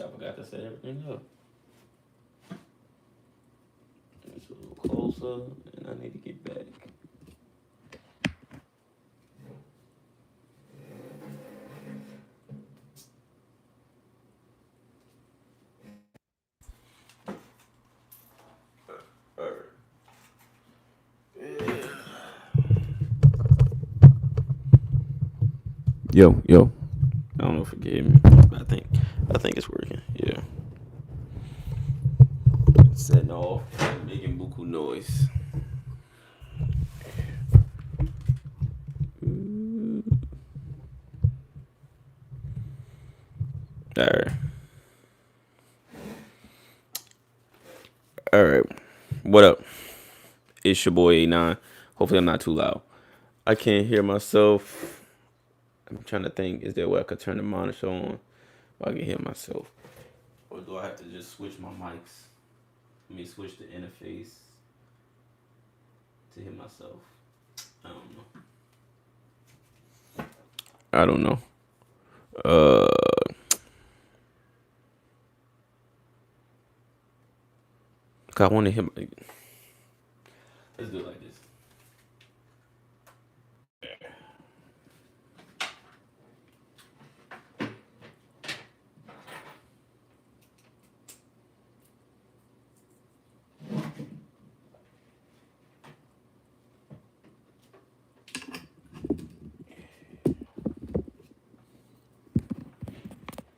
I forgot to set everything up. It's a little closer, and I need to get back. All right. Yo. I don't know if it gave me. I think it's working. Yeah. It's setting off, making buku noise. All right. All right. What up? It's your boy A9. Hopefully I'm not too loud. I can't hear myself. I'm trying to think. Is there a way I could turn the monitor on? I can hear myself. Or do I have to just switch my mics? Let me switch the interface to hear myself. I don't know. I want to hear my... Let's do it like this.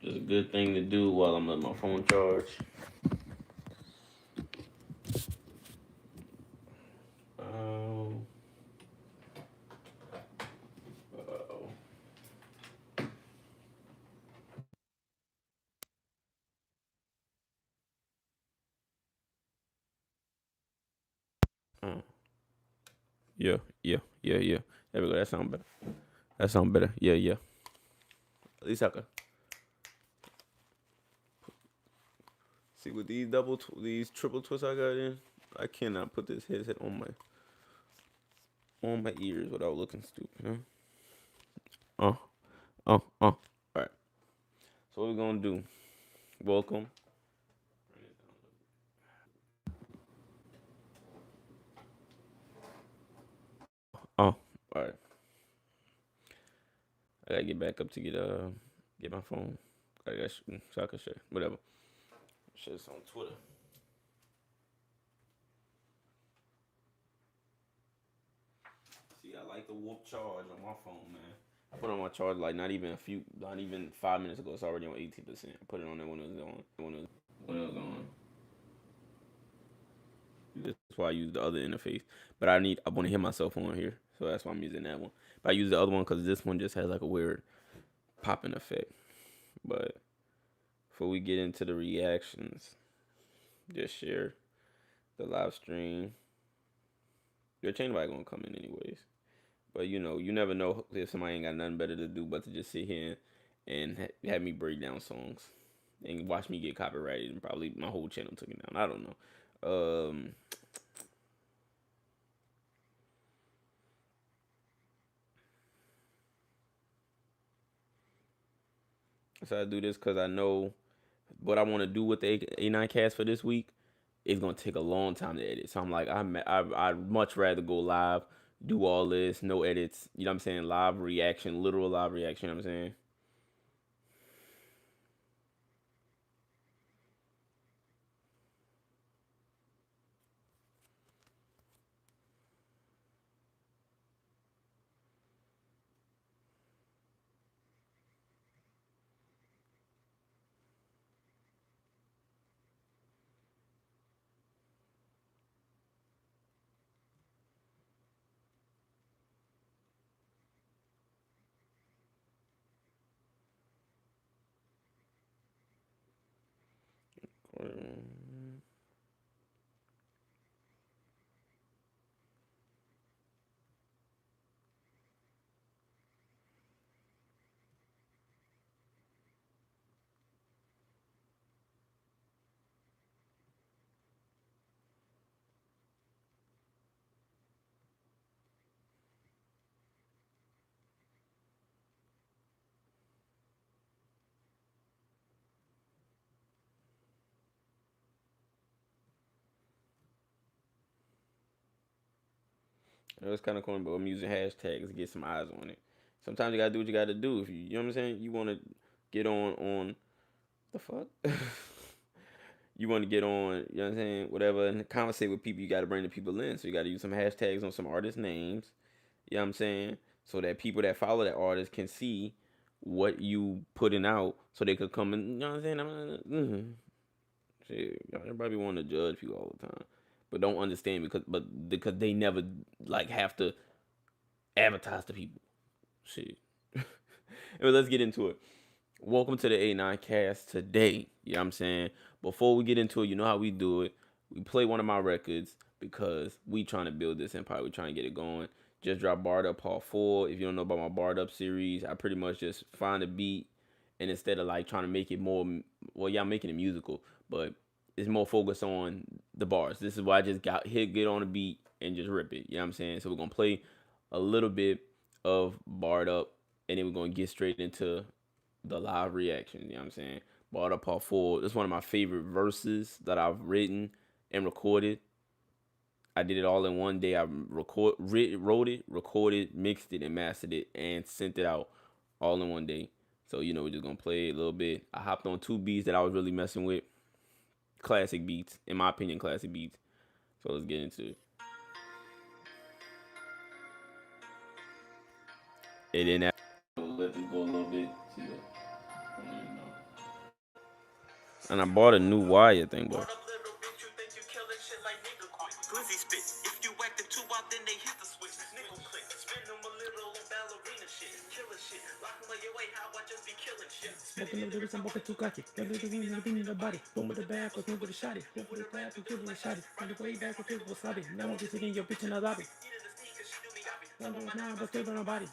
Just a good thing to do while I'm letting my phone charge. Yeah. There we go. That sound better. Yeah. At least I can see with these triple twists I got in. I cannot put this headset on my ears without looking stupid. Huh? All right. So what we gonna do? Welcome. All right. I gotta get back up to get my phone. I got so I can share whatever. Share this on Twitter. See, I like the warp charge on my phone, man. I put on my charge like not even 5 minutes ago. It's already on 18%. I put it on there when it was on. When it was on. That's why I use the other interface. But I want to hear myself on here, so that's why I'm using that one. But I use the other one because this one just has like a weird popping effect. But before we get into the reactions, just share the live stream. Your chain nobody gonna come in anyways. But you never know if somebody ain't got nothing better to do but to just sit here and have me break down songs and watch me get copyrighted and probably my whole channel took it down. I don't know. So I do this because I know what I want to do with the A9 cast for this week is gonna take a long time to edit. So I'm like, I'd much rather go live, do all this, no edits. You know what I'm saying? Live reaction, literal live reaction. You know what I'm saying? It was kind of corny, but I'm using hashtags to get some eyes on it. Sometimes you gotta do what you gotta do. If you know what I'm saying, you want to get on the fuck. You want to get on, you know what I'm saying, whatever, and conversate with people. You got to bring the people in. So you got to use some hashtags on some artist names. You know what I'm saying, so that people that follow that artist can see what you putting out, so they could come and, you know what I'm saying. Shit, everybody want to judge people all the time, but don't understand because they never like have to advertise to people. Shit. Anyway, let's get into it. Welcome to the A9 cast today. You know what I'm saying? Before we get into it, you know how we do it. We play one of my records because we trying to build this empire. We trying to get it going. Just dropped Barred Up Part 4. If you don't know about my Barred Up series, I pretty much just find a beat, and instead of like trying to make it more, well, yeah, I'm making it musical, but it's more focused on the bars. This is why I just get on a beat and just rip it. You know what I'm saying? So we're gonna play a little bit of Barred Up, and then we're gonna get straight into the live reaction. You know what I'm saying? Barred Up Part 4. It's one of my favorite verses that I've written and recorded. I did it all in one day. I wrote it, recorded, mixed it, and mastered it, and sent it out all in one day. So, you know, we're just going to play a little bit. I hopped on 2 beats that I was really messing with. Classic beats. In my opinion, classic beats. So let's get into it. And then let this go a little bit. See that? And I bought a new wire thing, but smoking the lyrics, I'm walking too cocky. Got little things in the body. Boom with the back, with the shotty. Boom with the back, with the shotty. On the way back, with the sloppy. Now I'm just sitting your bitch in the lobby. Now, but still on nobody.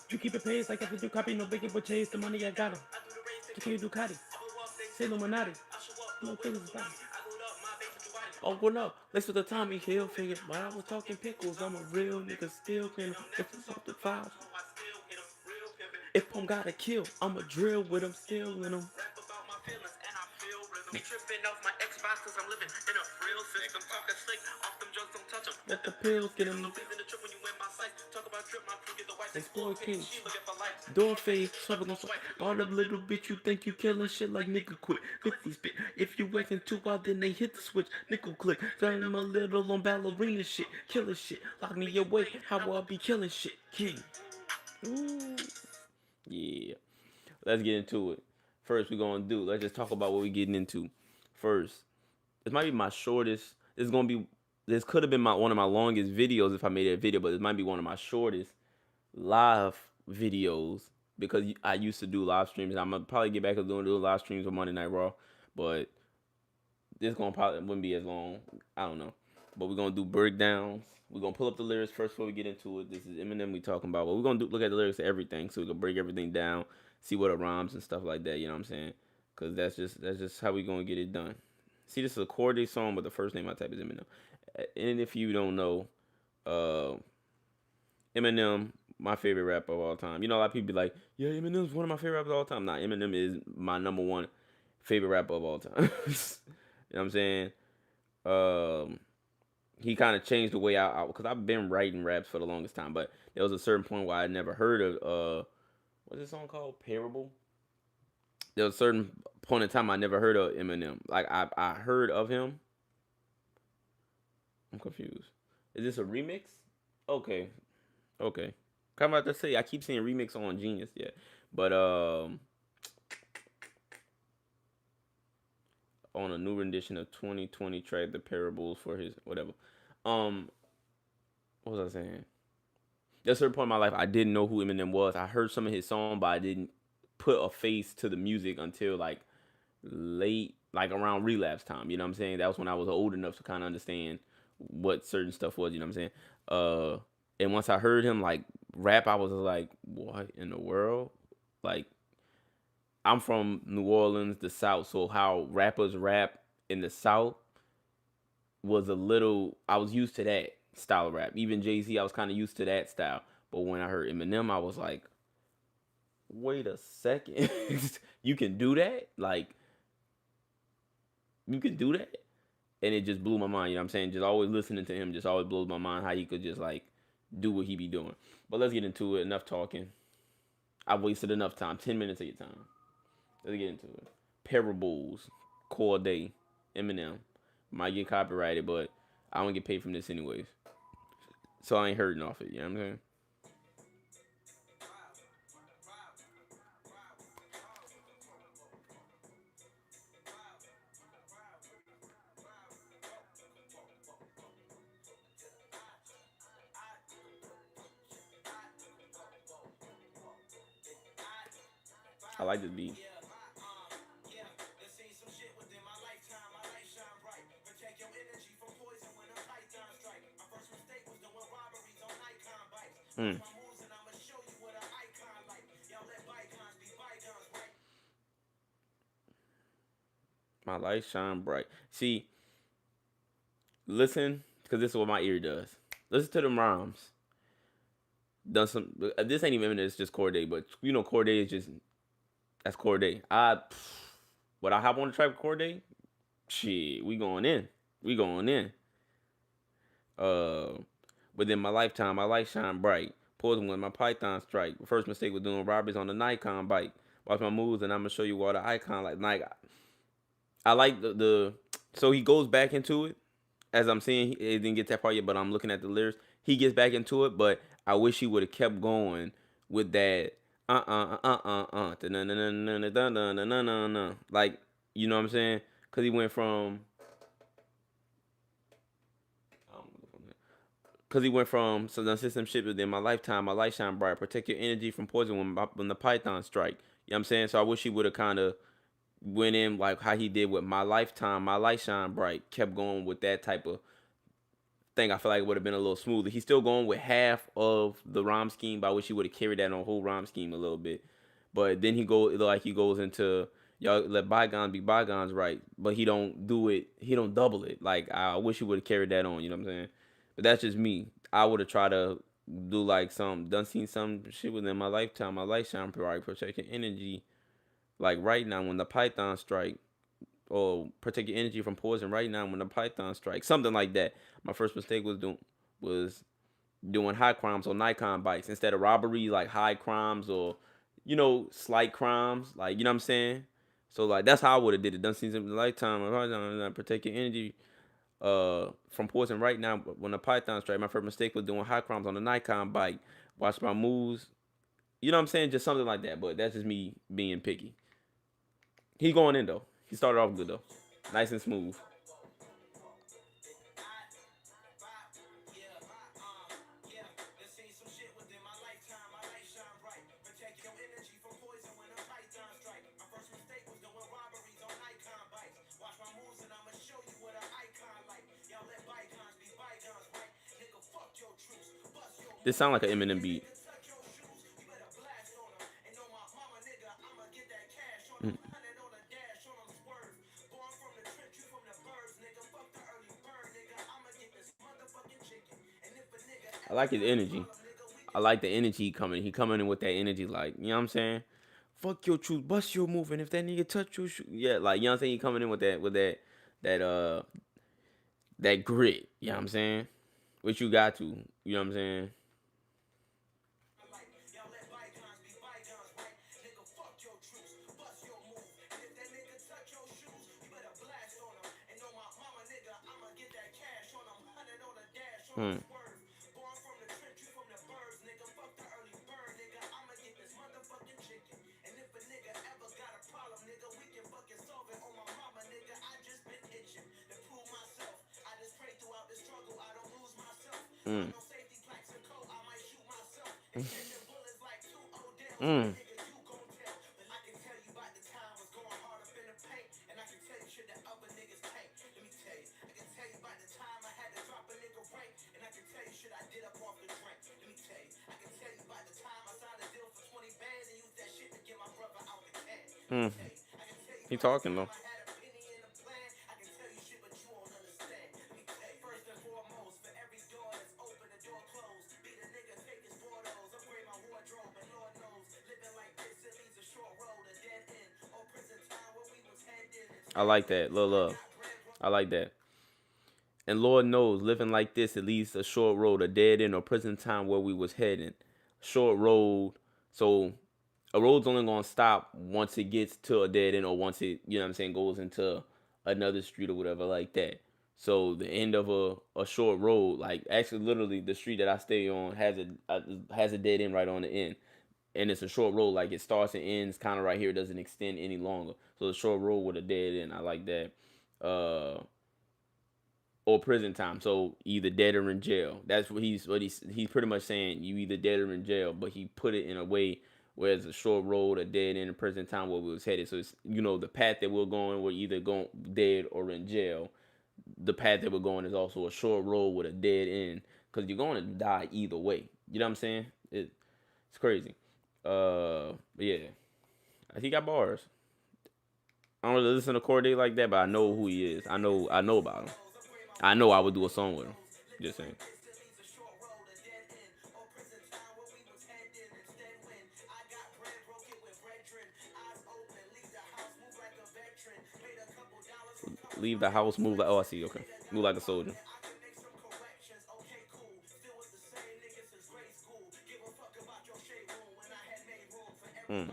You keep it pace like I do copy, no biggie but chase the money I got him. You can't do Ducati. Say Illuminati. No things is body. Oh, what up? Let's with the Tommy Hill figure. While I was talking pickles, I'm a real nigga still can. If it's off the files. If I'm gotta kill, I'ma drill with him, still in him. Tripping off my Xbox cause I'm living in a real system. Talking slick, off them drugs, don't touch them. Let the pills get him. No reason to trip when you in my sight. Talk about drip, my crew get the white. Explore king. She looking for life. Door fade, swipe on swipe. All up little bitch, you think you killing shit like nigga quit. 50 spit. If you acting too wild, then they hit the switch. Nickel click. Turn them a little on ballerina shit. Killing shit. Lock me away. How I be killing shit. King. Ooh. Yeah. Let's get into it. First, let's just talk about what we're getting into. First, this might be my shortest. This could have been one of my longest videos if I made a video, but this might be one of my shortest live videos because I used to do live streams. I'm gonna probably get back to doing live streams on Monday Night Raw, but this probably wouldn't be as long. I don't know, but we're gonna do breakdowns. We're gonna pull up the lyrics first before we get into it. This is Eminem we talking about, but we're gonna look at the lyrics to everything, so we can break everything down, see what it rhymes and stuff like that. You know what I'm saying? Because that's just how we gonna get it done. See, this is a Corday song, but the first name I type is Eminem. And if you don't know, Eminem, my favorite rapper of all time. You know, a lot of people be like, yeah, Eminem's one of my favorite rappers of all time. Nah, Eminem is my number one favorite rapper of all time. You know what I'm saying? He kind of changed the way because I've been writing raps for the longest time, but there was a certain point where I never heard of what's this song called? Parable. There was a certain point in time I never heard of Eminem. Like I heard of him. I'm confused. Is this a remix? Okay. I'm about to say I keep seeing remix on Genius, yeah. But on a new rendition of 2020 track The Parables for his whatever. What was I saying? There's a certain point in my life I didn't know who Eminem was. I heard some of his song, but I didn't put a face to the music until like late, like around relapse time. You know what I'm saying? That was when I was old enough to kind of understand what certain stuff was. You know what I'm saying? And once I heard him like rap, I was like, what in the world? Like, I'm from New Orleans, the South, so how rappers rap in the South was I was used to that style of rap. Even Jay-Z, I was kind of used to that style. But when I heard Eminem, I was like, wait a second. You can do that? Like, you can do that? and it just blew my mind. You know what I'm saying? Just always listening to him just always blows my mind how he could just like do what he be doing. But let's get into it. Enough talking. I've wasted enough time. 10 minutes of your time. Let's get into it. Parables, Corday, Eminem. Might get copyrighted, but I don't get paid from this anyways. So I ain't hurting off it. You know what I'm saying? I like this beat. Mm. My light shine bright. See, listen, because this is what my ear does. Listen to them rhymes. Done some. This ain't even it's just Corday, but you know Corday is just that's Corday. Would I hop on the track with Corday? Shit, we going in. We going in. Uh, Within my lifetime, my light shine bright. Poison with my python strike. First mistake was doing robberies on the Nikon bike. Watch my moves and I'm gonna show you what the icon like. I like the so he goes back into it. As I'm seeing, he didn't get that part yet, but I'm looking at the lyrics. He gets back into it, but I wish he would have kept going with that like you know what I'm saying? Because he went from some done system shit within my lifetime, my light shine bright. Protect your energy from poison when the python strike. You know what I'm saying? So I wish he would have kind of went in like how he did with my lifetime, my light shine bright. Kept going with that type of thing. I feel like it would have been a little smoother. He's still going with half of the rhyme scheme, but I wish he would have carried that on whole rhyme scheme a little bit. But then he goes into y'all let bygones be bygones, right? But he don't do it. He don't double it. Like I wish he would have carried that on. You know what I'm saying? But that's just me. I would have tried to do like done seen some shit within my lifetime. My light shine bright, protect your energy. Like right now when the python strike, or protect your energy from poison right now when the python strike. Something like that. My first mistake was doing high crimes on Nikon bikes instead of robbery, like high crimes or slight crimes, like you know what I'm saying. So like that's how I would have did it. Done seen something lifetime. Protect your energy from poison right now when the python strike. My first mistake was doing high crimes on the Nikon bike. Watch my moves. You know what I'm saying? Just something like that. But that's just me being picky. He going in though. He started off good though. Nice and smooth. This sound like an Eminem beat. Mm. I like his energy. I like the energy coming. He coming in with that energy, like you know what I'm saying. Fuck your truth, bust your move, and if that nigga touch your shoe, yeah, like you know what I'm saying. He coming in with that that grit. You know what I'm saying. Which you got to. You know what I'm saying. Hmm. Mm. Mm. Mm. He talking though. I like that. Lil Love. I like that. And Lord knows, living like this, it leads a short road, a dead end, or prison time where we was heading. Short road. So a road's only gonna stop once it gets to a dead end, or once it, you know what I'm saying, goes into another street or whatever like that. So the end of a short road, like actually literally the street that I stay on has a dead end right on the end. And it's a short road, like it starts and ends kind of right here, it doesn't extend any longer. So a short road with a dead end, I like that. Or prison time. So either dead or in jail. That's he's pretty much saying, you either dead or in jail, but he put it in a way where it's a short road, a dead end, in prison time where we was headed. So it's, the path that we're going, we're either going dead or in jail. The path that we're going is also a short road with a dead end, because you're going to die either way. You know what I'm saying? It's crazy. Yeah, he got bars. I don't really listen to Corday like that, but I know who he is. I know about him. I know I would do a song with him. Just saying. Leave the house, move like, oh, I see. Okay, move like a soldier. Mm.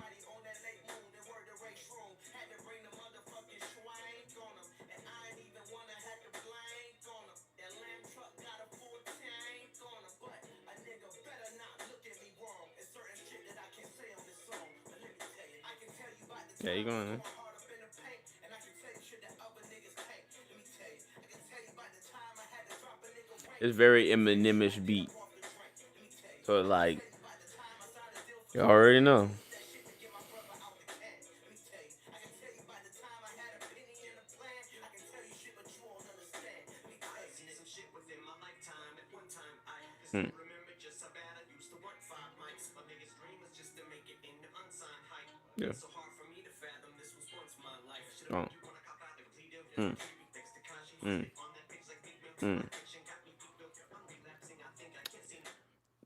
Yeah, you going? Man. It's very Eminimish beat. So like, you already know. Hmm. Yeah. Oh. Mm. Mm. Mm.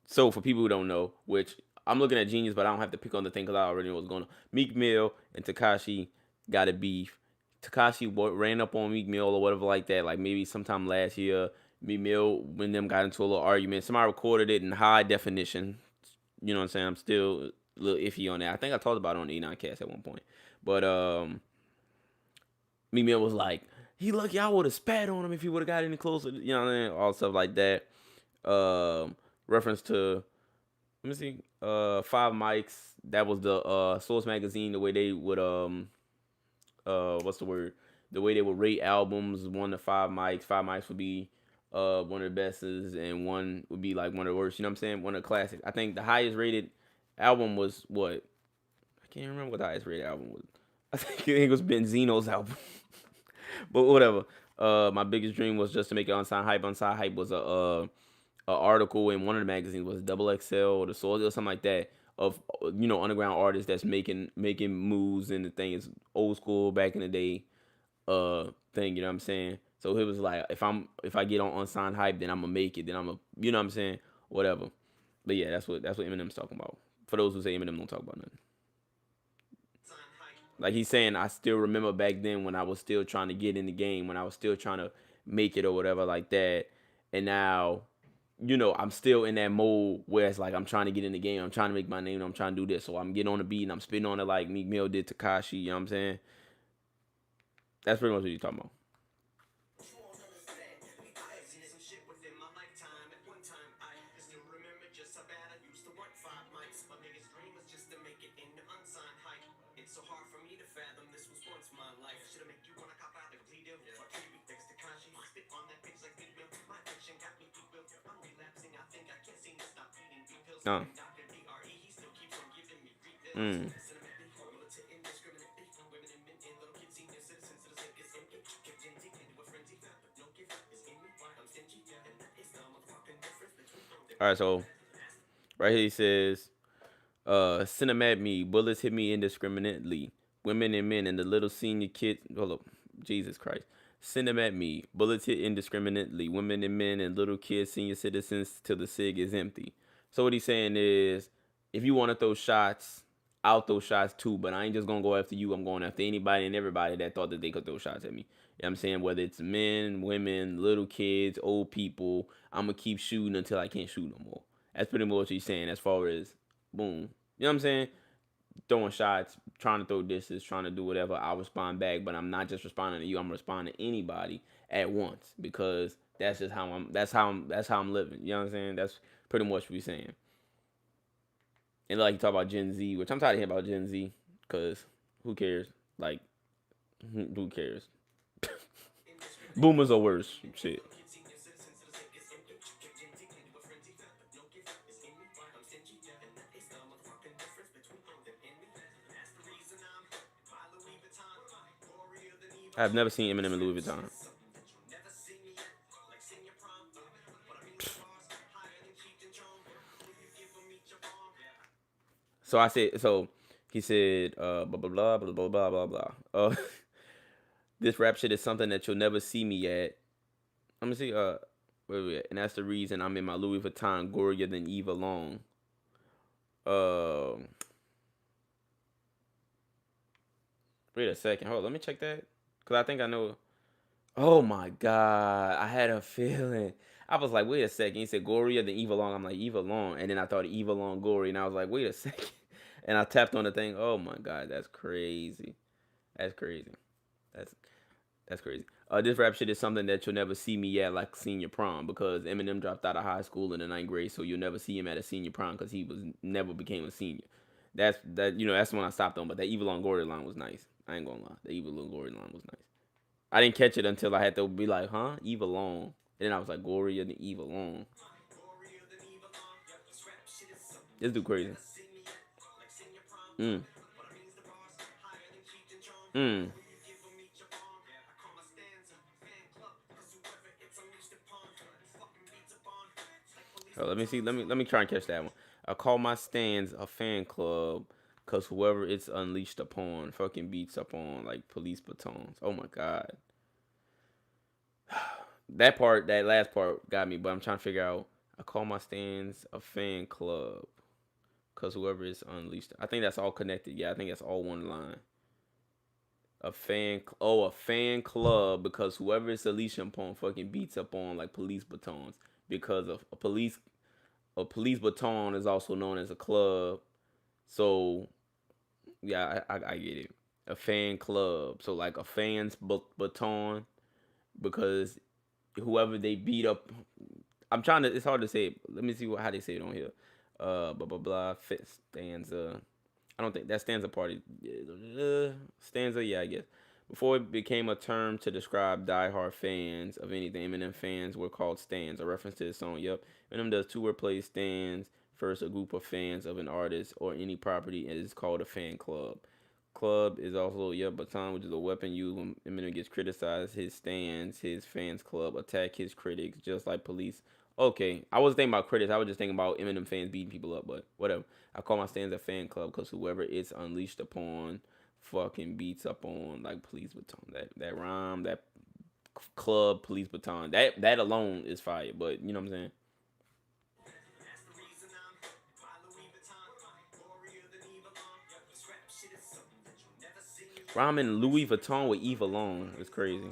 So for people who don't know, which I'm looking at Genius, but I don't have to pick on the thing because I already know what's going on. Meek Mill and Tekashi got a beef. Tekashi ran up on Meek Mill or whatever like that, like maybe sometime last year. Meek Mill, when them got into a little argument, somebody recorded it in high definition. You know what I'm saying? I'm still a little iffy on that. I think I talked about it on the E9cast at one point. But Meek Mill was like, he lucky I would have spat on him if he would have got any closer. You know what I mean? All stuff like that. Reference to, let me see, Five Mics. That was the Source magazine. The way they would what's the word? The way they would rate albums, 1 to 5 mics. 5 mics would be one of the best, and one would be like one of the worst. You know what I'm saying? One of the classics. I think the highest rated album was what? I can't remember what the highest rated album was. I think it was Benzino's album. But whatever. My biggest dream was just to make it Unsigned Hype. Unsigned Hype was a article in one of the magazines, was Double XL or the Source or something like that, of underground artists that's making moves, and the thing is old school back in the day thing. You know what I'm saying? So it was like, if I get on Unsigned Hype, then I'm gonna make it. Then I'm gonna, you know what I'm saying? Whatever. But yeah, that's what Eminem's talking about. For those who say Eminem don't talk about nothing. Like he's saying, I still remember back then when I was still trying to get in the game, when I was still trying to make it or whatever like that. And now, I'm still in that mode where it's like I'm trying to get in the game. I'm trying to make my name. I'm trying to do this. So I'm getting on the beat and I'm spitting on it like Meek Mill did Tekashi. You know what I'm saying? That's pretty much what you're talking about. Uh. Mm. All right, so right here he says, send them at me. Bullets hit me indiscriminately. Women and men and the little senior kids. Hold up. Jesus Christ. Send them at me. Bullets hit indiscriminately. Women and men and little kids, senior citizens, till the SIG is empty. So what he's saying is, if you want to throw shots, I'll throw shots too. But I ain't just going to go after you. I'm going after anybody and everybody that thought that they could throw shots at me. You know what I'm saying? Whether it's men, women, little kids, old people, I'm going to keep shooting until I can't shoot no more. That's pretty much what he's saying as far as, boom. You know what I'm saying? Throwing shots, trying to throw dishes, trying to do whatever. I'll respond back, but I'm not just responding to you. I'm responding to anybody at once because that's just how I'm living. You know what I'm saying? That's pretty much what he's saying. And like you talk about Gen Z, which I'm tired of hearing about Gen Z because who cares? Like, who cares? Boomers are worse. Shit. I've never seen Eminem in Louis Vuitton. So I said, so he said, blah blah blah blah blah blah blah blah. This rap shit is something that you'll never see me at. Let me see. Wait, and that's the reason I'm in my Louis Vuitton gorier than Eva Long. Uh, Wait a second. Hold on, let me check that. Cause I think I know. Oh my god, I had a feeling. I was like, wait a second. He said gorier than Eva Long. I'm like, Eva Long, and then I thought Eva Long gory, and I was like, wait a second. And I tapped on the thing. Oh my god, that's crazy. That's crazy. That's That's crazy. This rap shit is something that you'll never see me at, like senior prom, because Eminem dropped out of high school in the ninth grade, so you'll never see him at a senior prom because he was never became a senior. That's when I stopped on. But that Evil Longoria line was nice. I ain't gonna lie, the Evil Longoria line was nice. I didn't catch it until I had to be like, huh, Evil Long, and then I was like, Goria and Evil Long. This dude crazy. Mm. Mm. Oh, let me see. Let me try and catch that one. I call my stands a fan club because whoever it's unleashed upon fucking beats up on like police batons. Oh my god. That last part got me, but I'm trying to figure out. I call my stands a fan club because whoever is unleashed. I think that's all connected. Yeah, I think that's all one line. A fan club because whoever is unleashed upon fucking beats up on like police batons because of a police baton is also known as a club. So yeah, I get it. A fan club. So like a fan's baton because whoever they beat up. I'm trying to. It's hard to say. Let me see how they say it on here. Blah blah blah. Fit stanza. I don't think that stanza party. Stanza. Yeah, I guess. Before it became a term to describe diehard fans of anything, Eminem fans were called stans, a reference to his song. Yep, Eminem does two wordplay stands. First, a group of fans of an artist or any property is called a fan club. Club is also baton, which is a weapon used when Eminem gets criticized. His stands, his fans club attack his critics, just like police. Okay, I wasn't thinking about critics. I was just thinking about Eminem fans beating people up, but whatever. I call my stands a fan club because whoever it's unleashed upon fucking beats up on like police baton. That rhyme, that club police baton. That alone is fire. But you know what I'm saying? Rhyming Louis Vuitton with Eve alone is crazy.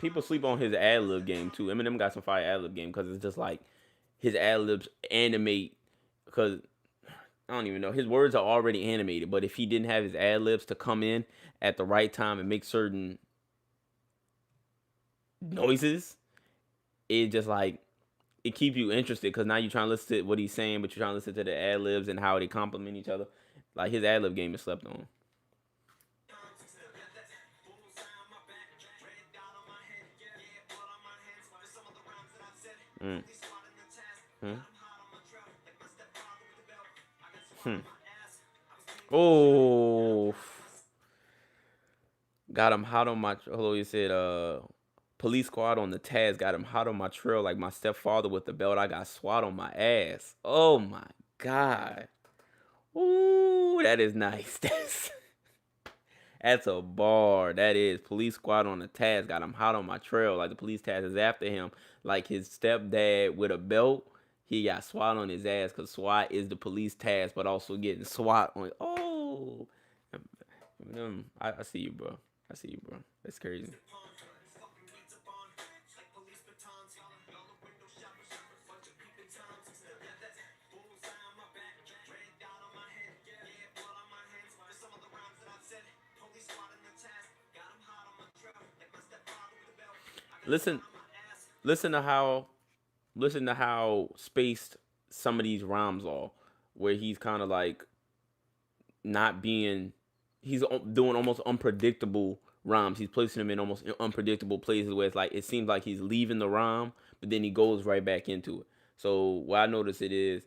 People sleep on his ad lib game too. Eminem got some fire ad lib game because it's just like his ad libs animate. Because I don't even know, his words are already animated, but if he didn't have his ad libs to come in at the right time and make certain noises, it just like it keeps you interested because now you're trying to listen to what he's saying, but you're trying to listen to the ad libs and how they complement each other. Like his ad lib game is slept on. Mm. Hmm. Hmm. Oh, got him hot on my. Hello, he said, police squad on the Taz got him hot on my trail like my stepfather with the belt. I got SWAT on my ass. Oh my god. Ooh, that is nice. That's a bar. That is police squad on the task. Got him hot on my trail. Like the police task is after him. Like his stepdad with a belt. He got SWAT on his ass because SWAT is the police task, but also getting SWAT on. Oh, I see you, bro. I see you, bro. That's crazy. Listen, listen to how spaced some of these rhymes are, where he's kind of like not being, he's doing almost unpredictable rhymes. He's placing them in almost unpredictable places where it's like it seems like he's leaving the rhyme, but then he goes right back into it. So what I notice it is,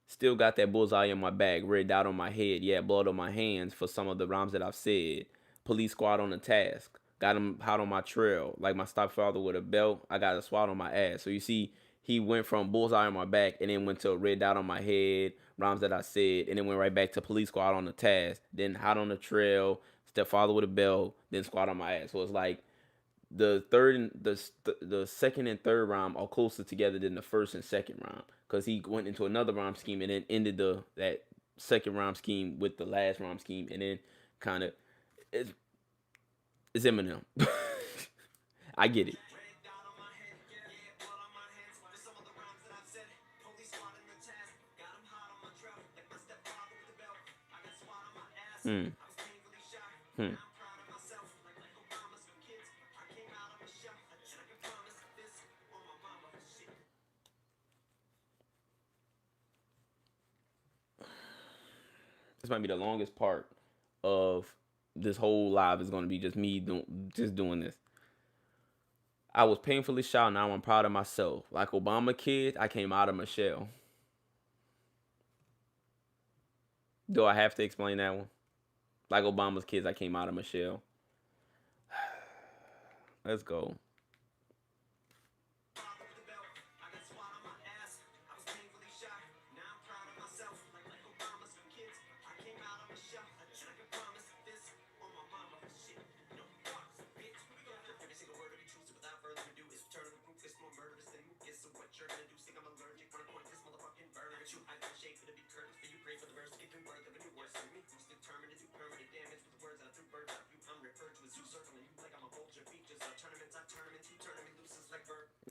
still got that bullseye in my back, red dot on my head, yeah, blood on my hands for some of the rhymes that I've said. Police squad on the task, got him hot on my trail, like my stepfather with a belt. I got a SWAT on my ass. So you see, he went from bullseye on my back and then went to a red dot on my head, rhymes that I said, and then went right back to police squad on the task, then hot on the trail, stepfather with a belt, then squad on my ass. So it's like the third and the second and third rhyme are closer together than the first and second rhyme, because he went into another rhyme scheme and then ended that second rhyme scheme with the last rhyme scheme, and then kind of it's, it's Eminem. I get it. Hmm. Hmm. This might be the longest part of this whole live is going to be just me doing this. I was painfully shy. Now I'm proud of myself. Like Obama kid, I came out of my shell. Do I have to explain that one? Like Obama's kids, I came out of my shell. Let's go.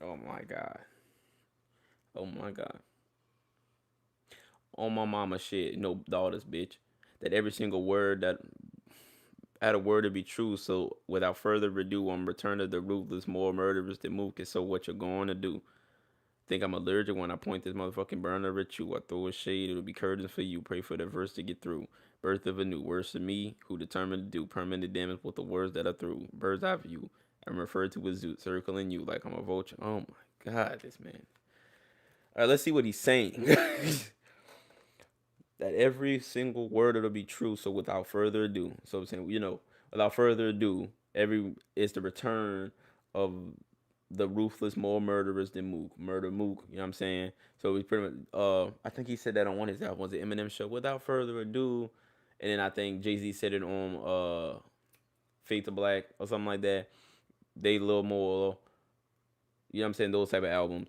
Oh my god. Oh my god. On my mama shit, no daughters, bitch. That every single word that had a word to be true. So without further ado, I'm returning to the ruthless, more murderous than Mook. So what you're going to do? Think I'm allergic when I point this motherfucking burner at you. I throw a shade, it'll be curtains for you. Pray for the verse to get through. Birth of a new words to me, who determined to do permanent damage with the words that are through. Bird's eye view. I'm referred to as Zoot, circling you like I'm a vulture. Oh my god, this man. All right, let's see what he's saying. That every single word it'll be true. So without further ado, so I'm saying, without further ado, every is the return of the ruthless, more murderous than Mook, murder Mook. You know what I'm saying? So we pretty much, I think he said that on one of his albums, the Eminem show. Without further ado, and then I think Jay-Z said it on Fade to Black or something like that. They a little more, you know what I'm saying? Those type of albums.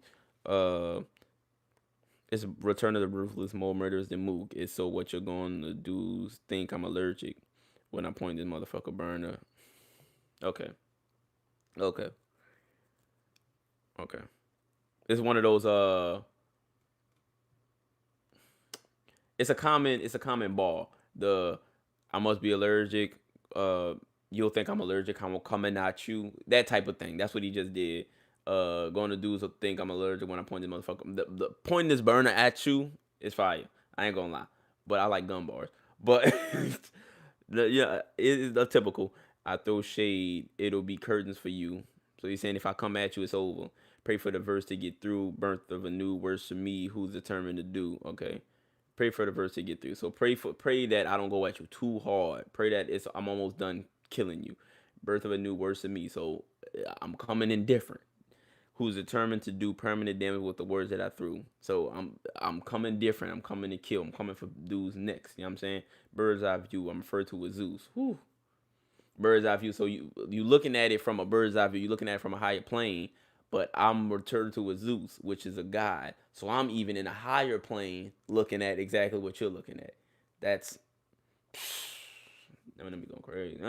It's Return of the Ruthless, more murderous than Mook. It's so what you're going to do think I'm allergic when I point this motherfucker burner. Okay. Okay. Okay. It's one of those it's a common ball. The I must be allergic. You'll think I'm allergic. I'm coming at you. That type of thing. That's what he just did. Going to dudes will think I'm allergic when I point this motherfucker. The pointing this burner at you is fire. I ain't gonna lie, but I like gun bars. But yeah, it is the typical. I throw shade, it'll be curtains for you. So he's saying if I come at you, it's over. Pray for the verse to get through. Birth of a new words to me, who's determined to do. Okay. Pray for the verse to get through. So pray that I don't go at you too hard. Pray that I'm almost done killing you. Birth of a new words to me. So I'm coming in different. who's determined to do permanent damage with the words that I threw. So I'm coming different. I'm coming to kill. I'm coming for dudes next. You know what I'm saying? Bird's eye view. I'm referred to as Zeus. Whew. Bird's eye view. So you looking at it from a bird's eye view. You looking at it from a higher plane. But I'm referred to as Zeus, which is a god. So I'm even in a higher plane, looking at exactly what you're looking at. That's let me go crazy.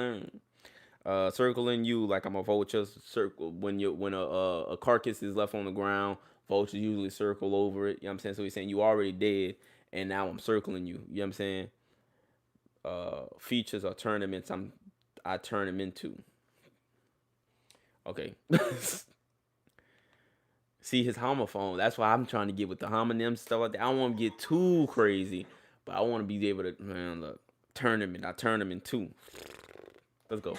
Circling you like I'm a vulture. Circle when a carcass is left on the ground, vultures usually circle over it. You know what I'm saying? So he's saying you already dead, and now I'm circling you. You know what I'm saying? Features or tournaments I turn them into. Okay. See his homophone. That's why I'm trying to get with the homonyms stuff like that. I don't want to get too crazy, but I want to be able to look tournament. I turn them in two. Let's go.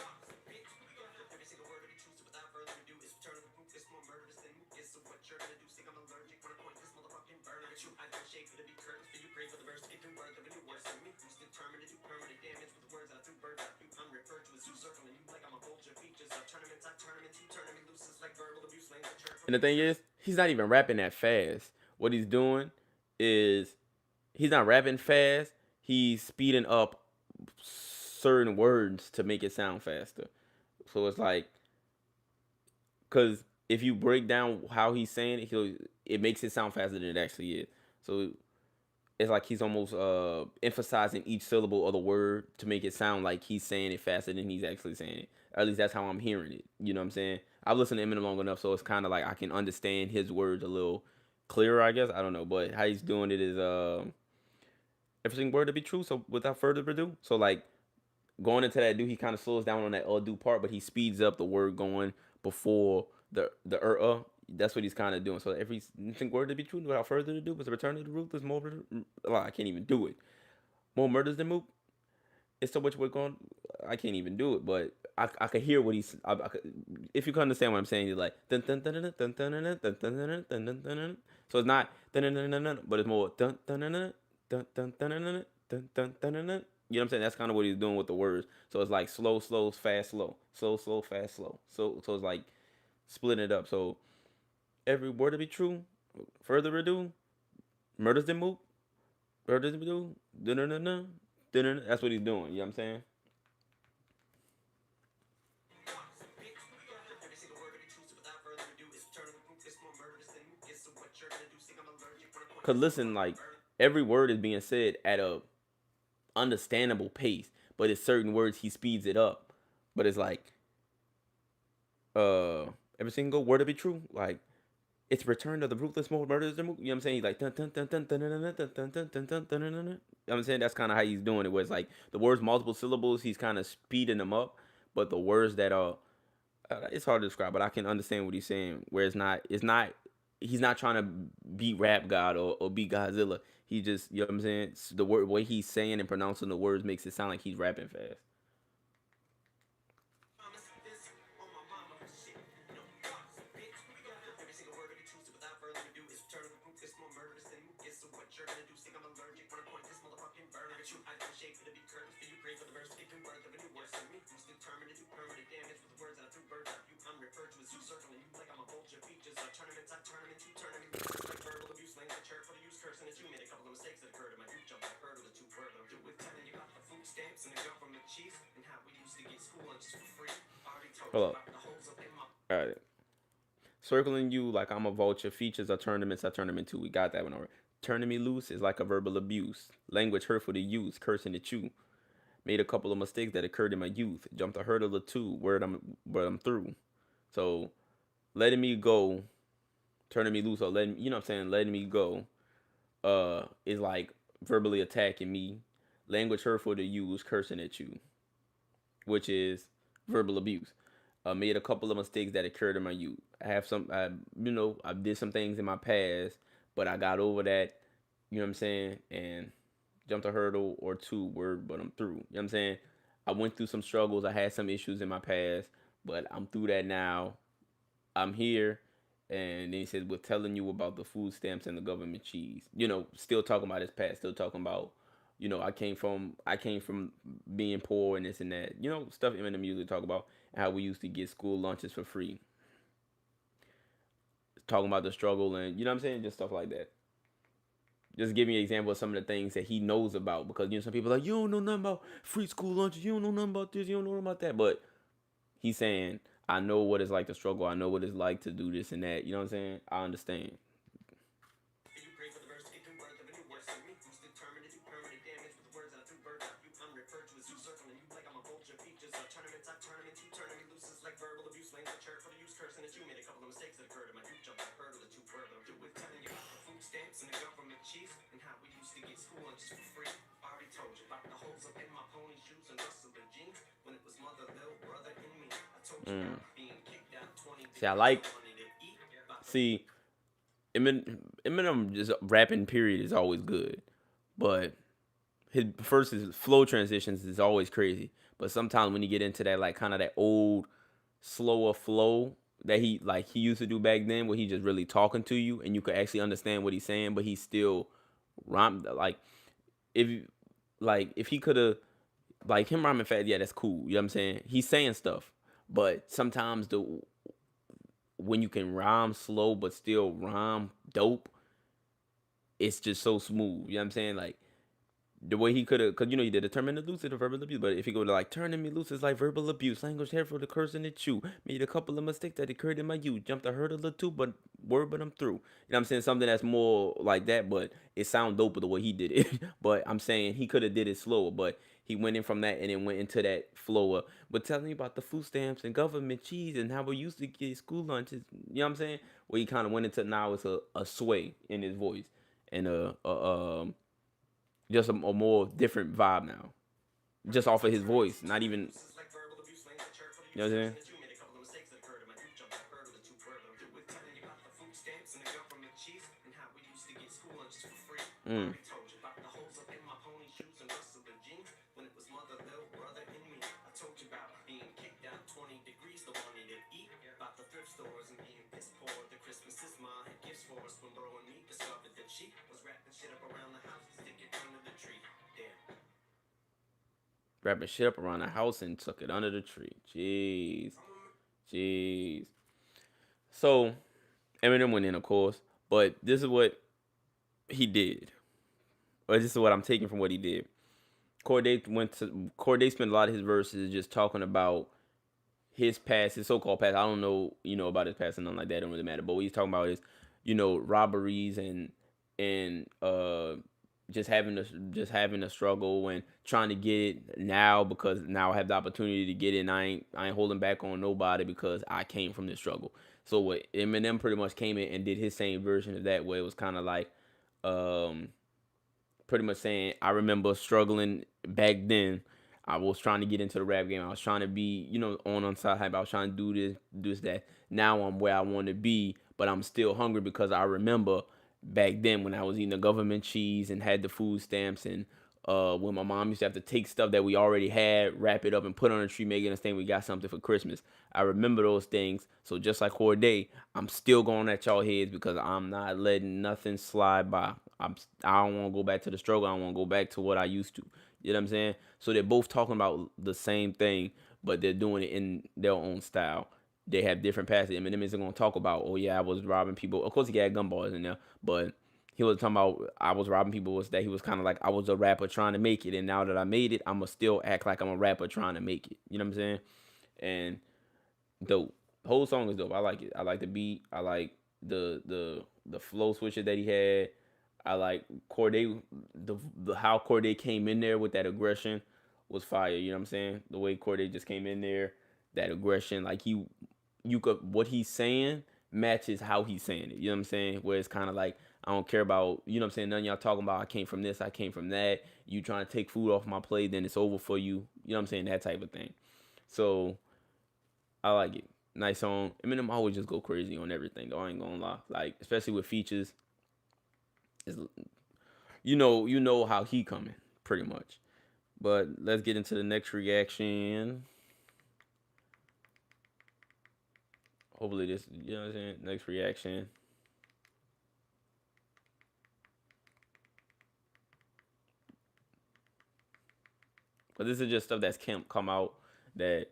And the thing is, he's not even rapping that fast. What he's doing is he's not rapping fast. He's speeding up certain words to make it sound faster. So it's like, because if you break down how he's saying it, it makes it sound faster than it actually is. So it's like he's almost emphasizing each syllable of the word to make it sound like he's saying it faster than he's actually saying it. At least that's how I'm hearing it. You know what I'm saying? I've listened to Eminem long enough, so it's kind of like I can understand his words a little clearer, I guess. I don't know, but how he's doing it is everything word to be true. So without further ado, so like going into that do, he kind of slows down on that do part, but he speeds up the word going before the. That's what he's kind of doing. So everything word to be true, without further ado, was a return to the root. There's more. Well, I can't even do it. More murders than Mook. It's so much work going. I can't even do it, but I could hear what he's. If you can understand what I'm saying, you're like dun dun dun dun dun dun dun dun dun dun dun dun. So it's not dun dun dun dun dun, but it's more dun dun dun dun dun dun dun dun dun dun dun dun. You know what I'm saying? That's kind of what he's doing with the words. So it's like slow, slow, fast, slow, slow, slow, fast, slow. So it's like splitting it up. So every word to be true. Further ado, murders than Mook. Murders than do. Dun dun dun dun. That's what he's doing. You know what I'm saying? Cause listen, like every word is being said at a understandable pace, but it's certain words he speeds it up. But it's like uh every single word to be true. Like it's return to the ruthless mode murders. You know what I'm saying? He's like dun dun dun dun dun dun dun dun dun dun dun dun dun dun. You know what I'm saying? That's kind of how he's doing it. Where it's like the words multiple syllables, he's kind of speeding them up, but the words that are it's hard to describe, but I can understand what he's saying. Where it's not he's not trying to be rap god or be Godzilla. He just, you know what I'm saying? The way he's saying and pronouncing the words makes it sound like he's rapping fast. Hold up. All right. Circling you like I'm a vulture. Features are tournaments. I turn them into. We got that one already. Turning me loose is like a verbal abuse. Language hurtful to use. Cursing at you. Made a couple of mistakes that occurred in my youth. Jumped a hurdle or two. Word I'm through. So letting me go, turning me loose, or letting, you know what I'm saying, letting me go, is like verbally attacking me. Language hurtful to use. Cursing at you, which is verbal abuse. Made a couple of mistakes that occurred in my youth. I did some things in my past, but I got over that. You know what I'm saying? And jumped a hurdle or two. Word, but I'm through. You know what I'm saying? I went through some struggles. I had some issues in my past, but I'm through that now. I'm here. And then he says, we're telling you about the food stamps and the government cheese. Still talking about his past. Still talking about, I came from being poor and this and that. Stuff Eminem usually talk about, and how we used to get school lunches for free. talking about the struggle and you know what I'm saying, just stuff like that. Just give me an example of some of the things that he knows about because you know some people are like you don't know nothing about free school lunches, you don't know nothing about this, you don't know nothing about that, but he's saying I know what it's like to struggle, I know what it's like to do this and that. You know what I'm saying? I understand. Mm. See, I like. See, Eminem just rapping period is always good, but his flow transitions is always crazy. But sometimes when you get into that like kind of that old slower flow that he used to do back then, where he just really talking to you and you could actually understand what he's saying, but he still rhyme like if if he could have like him rhyming fast, yeah, that's cool. You know what I'm saying? He's saying stuff, but sometimes the when you can rhyme slow but still rhyme dope, it's just so smooth. You know what I'm saying? Like the way he could have, because you know he did a turn me loose to verbal abuse, but if he go to like turning me loose is like verbal abuse, language here for the cursing at you, made a couple of mistakes that occurred in my youth, jumped a hurdle or two, but I'm through. You know what I'm saying? Something that's more like that, but it sound dope the way he did it. But I'm saying he could have did it slower, but he went in from that and then went into that flow of, but tell me about the food stamps and government cheese and how we used to get school lunches. You know what I'm saying? Where he kind of went into now it's a sway in his voice and just a more different vibe now, just off of his voice, not even. You know what I'm saying? Mm. Wrapping shit up around the house and took it under the tree. Jeez. Jeez. So Eminem went in, of course, but this is what he did. Or this is what I'm taking from what he did. Corday spent a lot of his verses just talking about his past, his so-called past. I don't know, about his past and nothing like that. It don't really matter. But what he's talking about is, robberies and just having a struggle and trying to get it now because now I have the opportunity to get it. And I ain't holding back on nobody because I came from this struggle. So what Eminem pretty much came in and did his same version of that, where it was kind of like, um, pretty much saying I remember struggling back then. I was trying to get into the rap game. I was trying to be, on side hype. I was trying to do this, that. Now I'm where I want to be, but I'm still hungry because I remember back then when I was eating the government cheese and had the food stamps and when my mom used to have to take stuff that we already had, wrap it up and put on a tree, making us think we got something for Christmas. I remember those things. So just like Corday, I'm still going at y'all heads because I'm not letting nothing slide by. I don't want to go back to the struggle. I don't want to go back to what I used to. You know what I'm saying? So they're both talking about the same thing, but they're doing it in their own style. They have different passages. Eminem isn't going to talk about, oh yeah, I was robbing people. Of course, he got gumballs in there, but he was talking about I was robbing people. Was that he was kind of like I was a rapper trying to make it, and now that I made it, I'ma still act like I'm a rapper trying to make it. You know what I'm saying? And dope. The whole song is dope. I like it. I like the beat. I like the flow switcher that he had. I like Corday, the how Corday came in there with that aggression was fire. You know what I'm saying? The way Corday just came in there, that aggression, like you could what he's saying matches how he's saying it. You know what I'm saying? Where it's kind of like I don't care about, you know what I'm saying? None of y'all talking about I came from this, I came from that. You trying to take food off my plate, then it's over for you. You know what I'm saying? That type of thing. So I like it. Nice song. Eminem always just go crazy on everything though. I ain't gonna lie. Like especially with features, is you know how he coming pretty much. But let's get into the next reaction. Hopefully this, you know what I'm saying? Next reaction. But this is just stuff that's come out that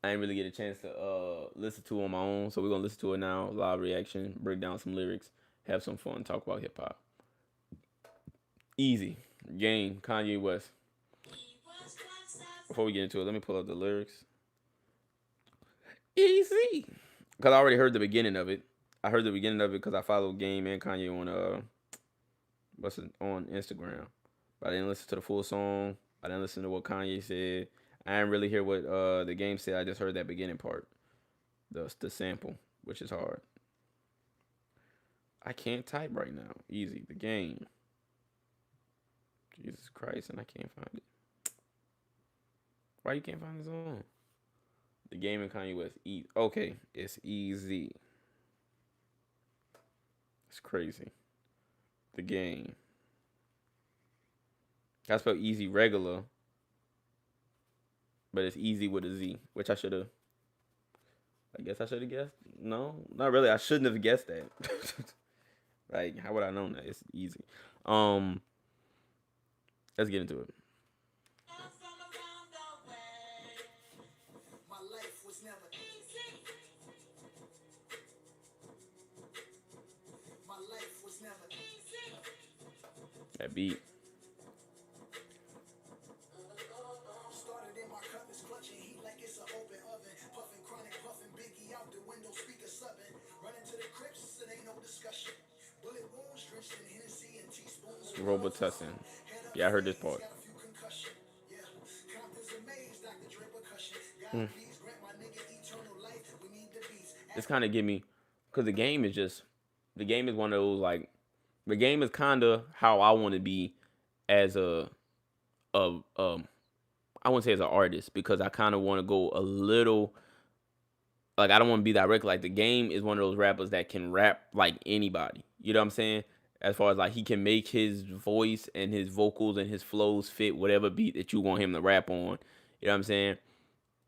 I didn't really get a chance to listen to on my own, so we're gonna listen to it now. Live reaction, break down some lyrics, have some fun, talk about hip hop. Easy game, Kanye West. Before we get into it, let me pull up the lyrics. Easy, because I already heard the beginning of it. I heard the beginning of it because I follow Game and Kanye on on Instagram. But I didn't listen to the full song. I didn't listen to what Kanye said. I didn't really hear what the Game said. I just heard that beginning part, the sample, which is hard. I can't type right now. Easy, the Game. Jesus Christ, and I can't find it. Why you can't find the song? The Game and Kanye West. Okay, it's easy. It's crazy. The Game. I spelled easy regular, but it's easy with a Z, which I should have. I guess I should have guessed. No, not really. I shouldn't have guessed that. Like, how would I know that? It's easy. Let's get into it. That beat. Robitussin. Yeah, I heard this part. Mm. This kind of give me, because the game is one of those, like, the game is kind of how I want to be as I wouldn't say as an artist, because I kind of want to go a little, like, I don't want to be direct. Like, the Game is one of those rappers that can rap like anybody. You know what I'm saying? As far as, like, he can make his voice and his vocals and his flows fit whatever beat that you want him to rap on. You know what I'm saying?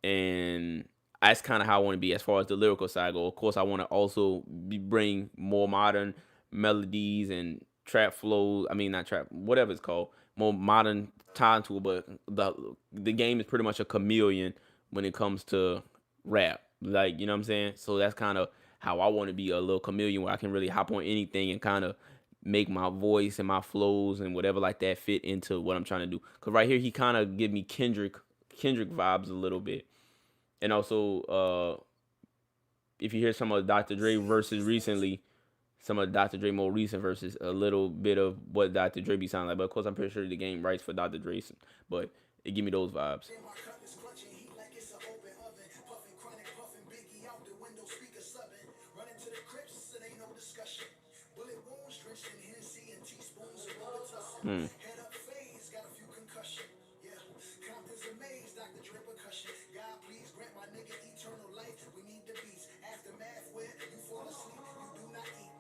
And that's kind of how I want to be as far as the lyrical side go. Of course, I want to also bring more modern melodies and trap flows. I mean, not trap, whatever it's called, more modern time to it. But the Game is pretty much a chameleon when it comes to rap. Like, you know what I'm saying? So that's kind of how I want to be, a little chameleon where I can really hop on anything and kind of make my voice and my flows and whatever like that fit into what I'm trying to do. Cause right here he kind of give me Kendrick vibes a little bit. And also, if you hear some of Dr. Dre verses recently, some of Dr. Dre more recent verses, a little bit of what Dr. Dre be sounding like. But of course, I'm pretty sure the Game writes for Dr. Dre, but it give me those vibes. Hmm.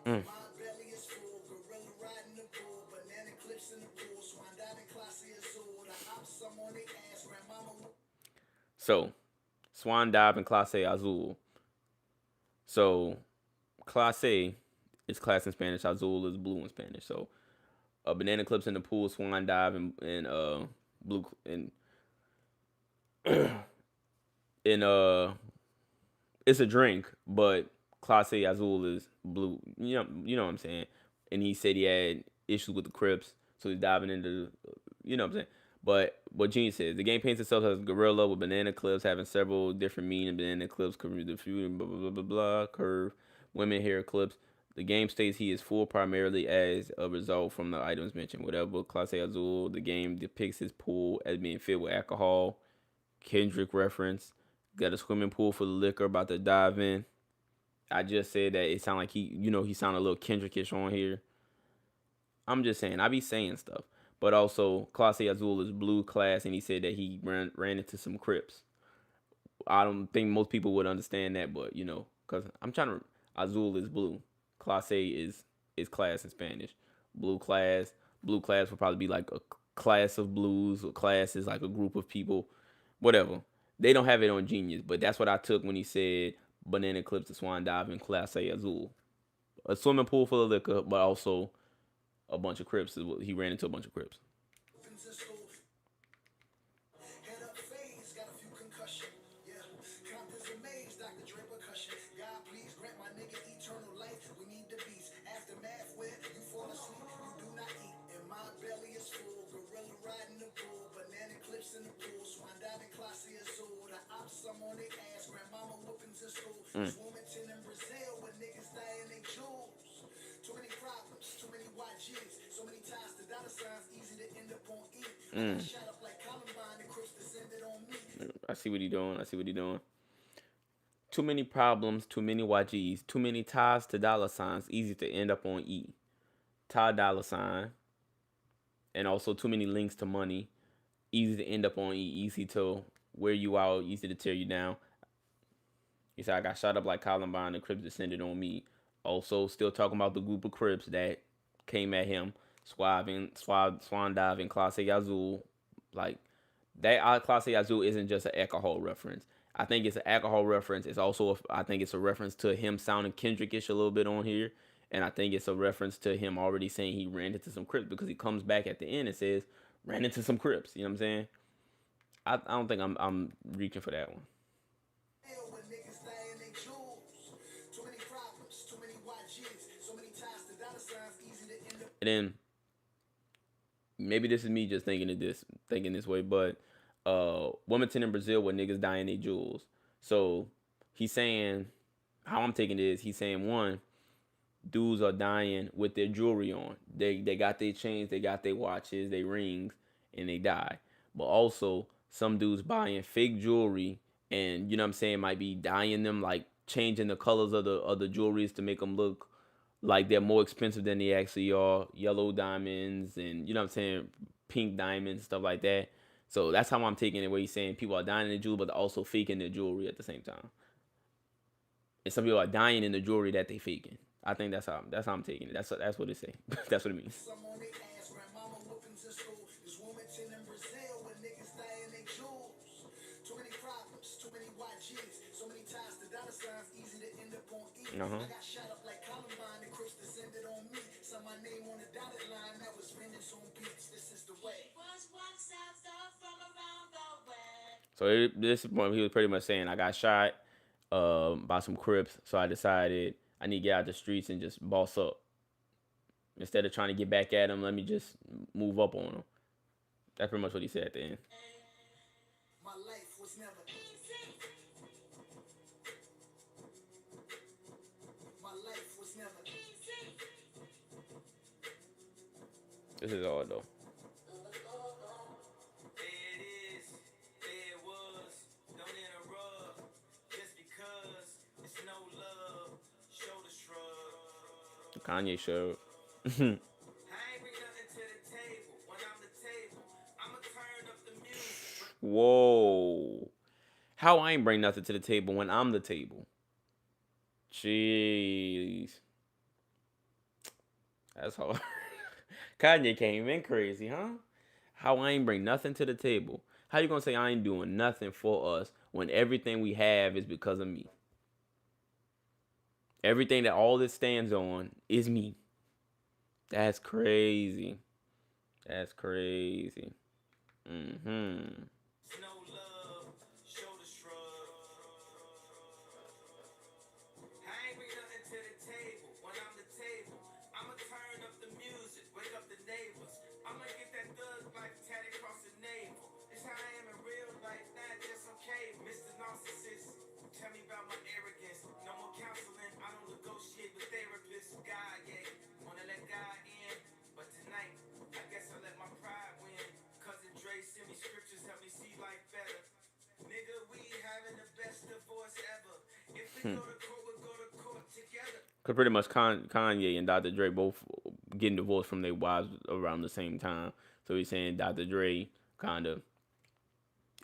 Mm. So, Swan Dive and Clase Azul. So, Clase is class in Spanish. Azul is blue in Spanish. So, banana clips in the pool, Swan Dive, and blue and in it's a drink, but Clase Azul is blue. You know what I'm saying. And he said he had issues with the Crips, so he's diving into, you know what I'm saying. But what Genius says, the Game paints itself as a gorilla with banana clips having several different meaning. Banana clips, curve, the few, blah, blah, blah, blah, blah, curve, women hair clips. The Game states he is full primarily as a result from the items mentioned. Whatever, Clase Azul, the Game depicts his pool as being filled with alcohol. Kendrick reference. Got a swimming pool for the liquor, about to dive in. I just said that it sounded like he sounded a little Kendrickish on here. I'm just saying, I be saying stuff. But also, Clase Azul is blue class, and he said that he ran into some Crips. I don't think most people would understand that, but because I'm trying to. Azul is blue. Clase is class in Spanish. Blue class would probably be like a class of blues. Or class is like a group of people, whatever. They don't have it on Genius, but that's what I took when he said banana clips, the Swan Dive, and Clase Azul. A swimming pool full of liquor, but also a bunch of Crips. He ran into a bunch of Crips. Mm. Mm. I see what he doing. I see what he doing. Too many problems, too many YGs, too many ties to dollar signs, easy to end up on E. Ty dollar sign, and also too many links to money, easy to end up on E, easy to wear you out, easy to tear you down. He said, I got shot up like Columbine, the Crips descended on me. Also, still talking about the group of Crips that came at him, Swan Dive, and Clase Yazoo. Like, that Clase Yazoo isn't just an alcohol reference. I think it's an alcohol reference. It's also, I think it's a reference to him sounding Kendrickish a little bit on here. And I think it's a reference to him already saying he ran into some Crips because he comes back at the end and says, ran into some Crips. You know what I'm saying? I don't think I'm reaching for that one. And then maybe this is me just thinking this way, but Wilmington in Brazil where niggas dying their jewels. So he's saying how I'm taking it is he's saying one, dudes are dying with their jewelry on. They got their chains, they got their watches, their rings, and they die. But also some dudes buying fake jewelry and you know what I'm saying might be dyeing them like changing the colors of the jewelries to make them look like they're more expensive than they actually are. Yellow diamonds and you know what I'm saying, pink diamonds, stuff like that. So that's how I'm taking it. Where he's saying people are dying in the jewelry, but they're also faking their jewelry at the same time. And some people are dying in the jewelry that they faking. I think that's how I'm taking it. That's what it say. That's what it means. Uh huh. So this is what he was pretty much saying. I got shot by some Crips, so I decided I need to get out the streets and just boss up. Instead of trying to get back at him, let me just move up on him. That's pretty much what he said at the end. This is all though. Kanye showed. Whoa. How I ain't bring nothing to the table when I'm the table? Jeez. That's hard. Kanye came in crazy, huh? How I ain't bring nothing to the table? How you gonna say I ain't doing nothing for us when everything we have is because of me? Everything that all this stands on is me. That's crazy. That's crazy. Mm-hmm. Cause pretty much Kanye and Dr. Dre both getting divorced from their wives around the same time. So he's saying Dr. Dre kind of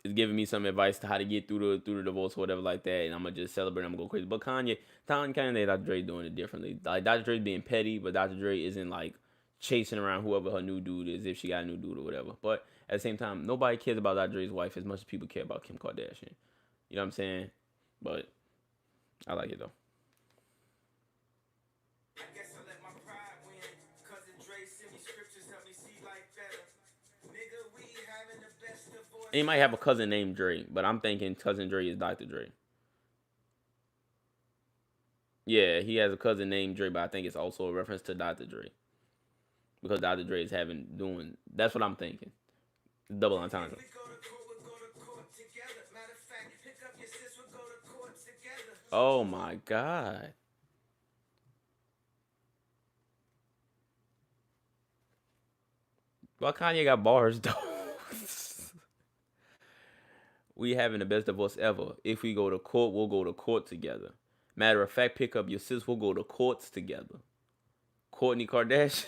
is giving me some advice to how to get through the divorce or whatever like that, and I'm gonna just celebrate. I'm gonna go crazy. But Kanye and Dr. Dre doing it differently. Like Dr. Dre's being petty, but Dr. Dre isn't like chasing around whoever her new dude is if she got a new dude or whatever. But at the same time, nobody cares about Dr. Dre's wife as much as people care about Kim Kardashian. You know what I'm saying? But I like it though. And he might have a cousin named Dre, but I'm thinking cousin Dre is Dr. Dre. Yeah, he has a cousin named Dre, but I think it's also a reference to Dr. Dre because Dr. Dre is having doing. That's what I'm thinking. Double entendre. Oh my God. Well, Kanye got bars though. We having the best divorce ever. If we go to court, we'll go to court together. Matter of fact, pick up your sis. We'll go to courts together. Courtney Kardashian.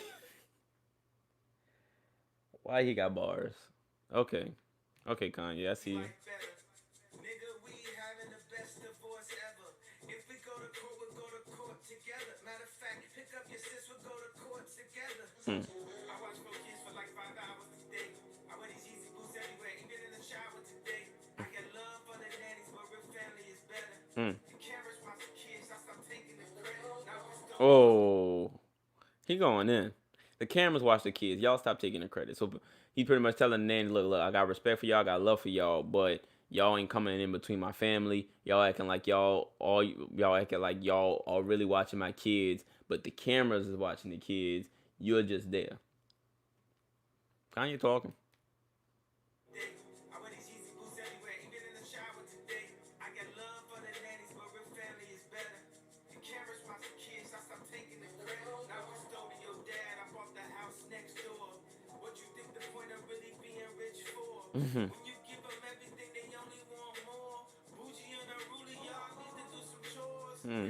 Why he got bars? Okay. Okay, Kanye. I see you. Hmm. Hmm. Oh, he going in. The cameras watch the kids. Y'all stop taking the credit. So he pretty much telling the nanny, look, I got respect for y'all, I got love for y'all, but y'all ain't coming in between my family. Y'all acting like y'all acting like y'all are really watching my kids, but the cameras is watching the kids. You're just there. Kanye talking. Hmm. Hmm.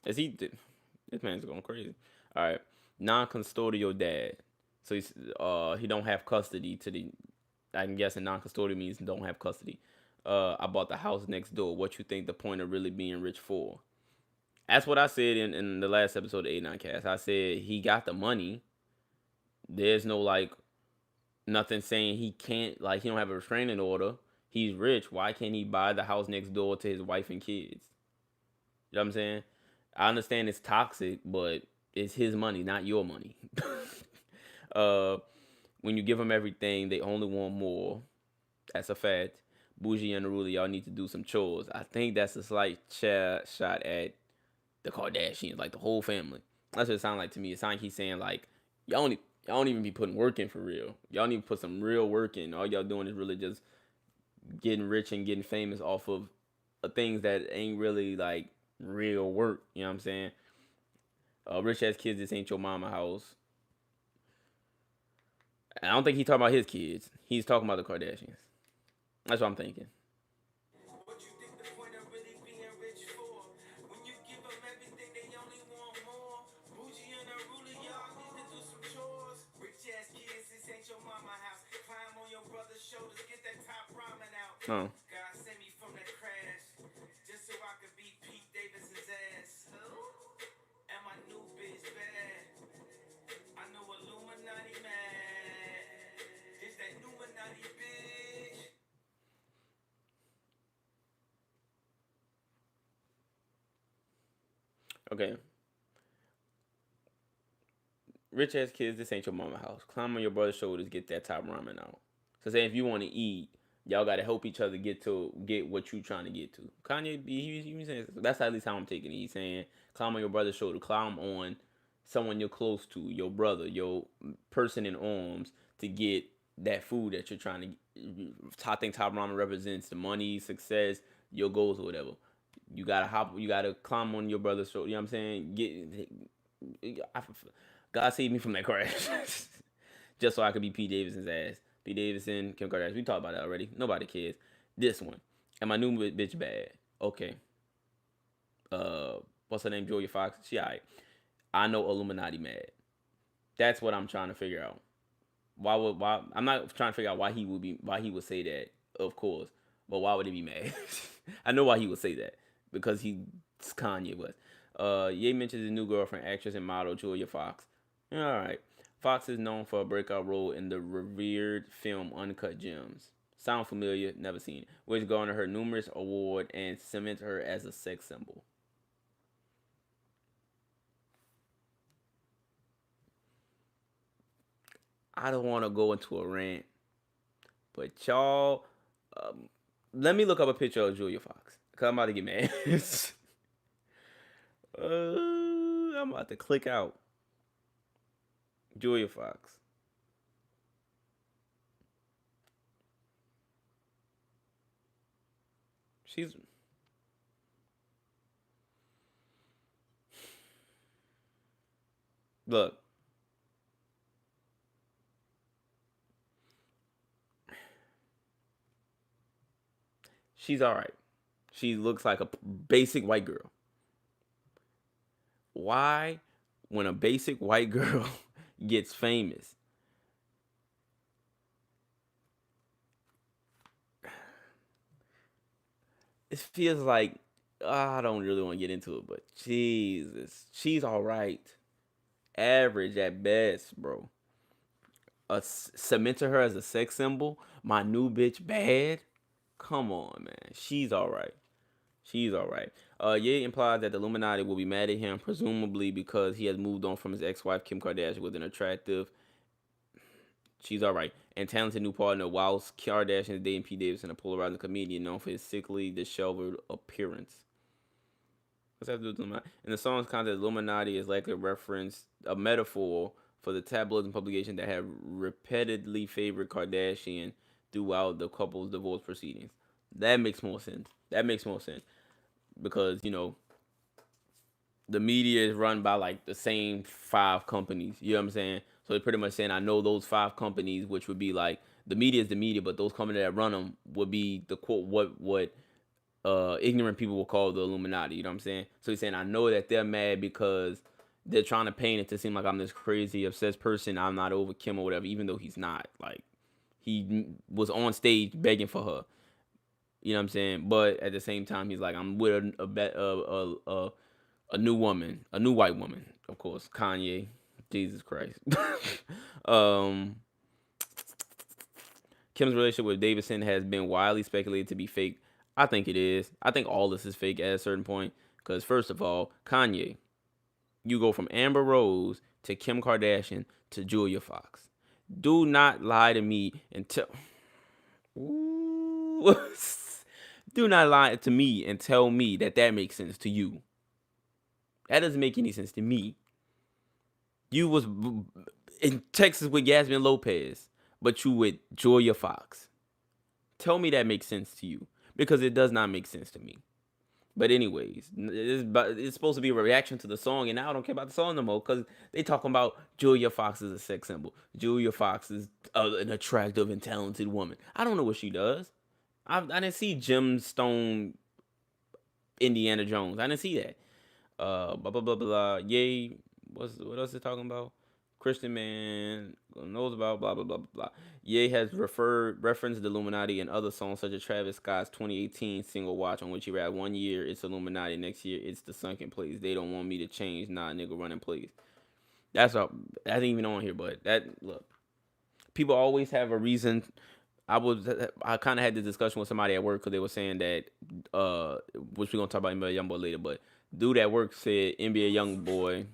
Is he? This man's going crazy. All right, non-custodial dad. So he don't have custody to the. I'm guessing non-custodial means don't have custody. I bought the house next door. What you think the point of really being rich for? That's what I said in the last episode of 89 Cast. I said he got the money. There's no like nothing saying he can't, like he don't have a restraining order. He's rich. Why can't he buy the house next door to his wife and kids? You know what I'm saying? I understand it's toxic, but it's his money, not your money. uh, when you give them everything, they only want more. That's a fact. Bougie and Aruli, y'all need to do some chores. I think that's a slight shot at the Kardashians, like the whole family. That's what it sounds like to me. It sounds like he's saying like y'all don't even be putting work in for real. Y'all need to put some real work in. All y'all doing is really just getting rich and getting famous off of things that ain't really like real work. You know what I'm saying? Rich ass kids, this ain't your mama house. And I don't think he's talking about his kids. He's talking about the Kardashians. That's what I'm thinking. Oh. Okay. Rich ass kids, this ain't your mama house. Climb on your brother's shoulders, get that top ramen out. So say if you want to eat, y'all gotta help each other get what you trying to get to. Kanye, he saying that's at least how I'm taking it. He's saying climb on your brother's shoulder, climb on someone you're close to, your brother, your person in arms, to get that food that you're trying to. I think top ramen represents the money, success, your goals or whatever. You gotta climb on your brother's shoulder. You know what I'm saying? God save me from that crash. Just so I could be Pete Davidson's ass. Pete Davidson, Kim Kardashian. We talked about that already. Nobody cares. This one. And my new bitch bad. Okay. What's her name? Julia Fox. She alright. I know Illuminati mad. That's what I'm trying to figure out. Why I'm not trying to figure out why he would say that, of course. But why would he be mad? I know why he would say that. Because he's Kanye West. Ye mentions his new girlfriend, actress and model Julia Fox. Alright. Fox is known for a breakout role in the revered film Uncut Gems. Sound familiar? Never seen it. Which garnered her numerous awards and cements her as a sex symbol. I don't want to go into a rant, but y'all, um, let me look up a picture of Julia Fox. Cause I'm about to get mad. I'm about to click out. Julia Fox. Look. She's all right. She looks like a basic white girl. Why, when a basic white girl gets famous, it feels like I don't really want to get into it, but Jesus, she's all right, average at best, bro. Cement to her as a sex symbol. My new bitch bad. Come on, man. She's all right. She's all right. Ye implies that the Illuminati will be mad at him, presumably because he has moved on from his ex-wife Kim Kardashian with an attractive. She's all right. And talented new partner, whilst Kardashian is dating Pete Davidson, a polarizing comedian known for his sickly, disheveled appearance. What's that to do with Illuminati? In the song's context, Illuminati is likely a metaphor for the tabloids and publications that have repeatedly favored Kardashian throughout the couple's divorce proceedings. That makes more sense. Because, the media is run by like the same 5 companies. You know what I'm saying? So they're pretty much saying I know those 5 companies, which would be like the media is the media, but those companies that run them would be the quote what ignorant people will call the Illuminati. You know what I'm saying? So he's saying I know that they're mad because they're trying to paint it to seem like I'm this crazy obsessed person. I'm not over Kim or whatever, even though he's not. Like he was on stage begging for her. You know what I'm saying? But at the same time, he's like I'm with a new woman, a new white woman, of course, Kanye. Jesus Christ. um, Kim's relationship with Davidson has been widely speculated to be fake. I think it is. I think all this is fake at a certain point. Because first of all, Kanye, you go from Amber Rose to Kim Kardashian to Julia Fox. Do not lie to me and tell. Do not lie to me and tell me that makes sense to you. That doesn't make any sense to me. You was in Texas with Yasmin Lopez, but you with Julia Fox. Tell me that makes sense to you, because it does not make sense to me. But anyways, it's supposed to be a reaction to the song, and now I don't care about the song no more because they talking about Julia Fox as a sex symbol. Julia Fox is an attractive and talented woman. I don't know what she does. I didn't see Gemstone Indiana Jones. I didn't see that. Blah blah blah blah. Yay. What else is it talking about? Christian man knows about blah blah blah blah. Ye has referenced the Illuminati in other songs such as Travis Scott's 2018 single "Watch," on which he rapped, "1 year it's Illuminati, next year it's the sunken place. They don't want me to change, nah nigga running plays." That's all. That ain't even on here, but that look. People always have a reason. I kind of had this discussion with somebody at work because they were saying that which we're gonna talk about NBA YoungBoy later, but dude at work said NBA YoungBoy.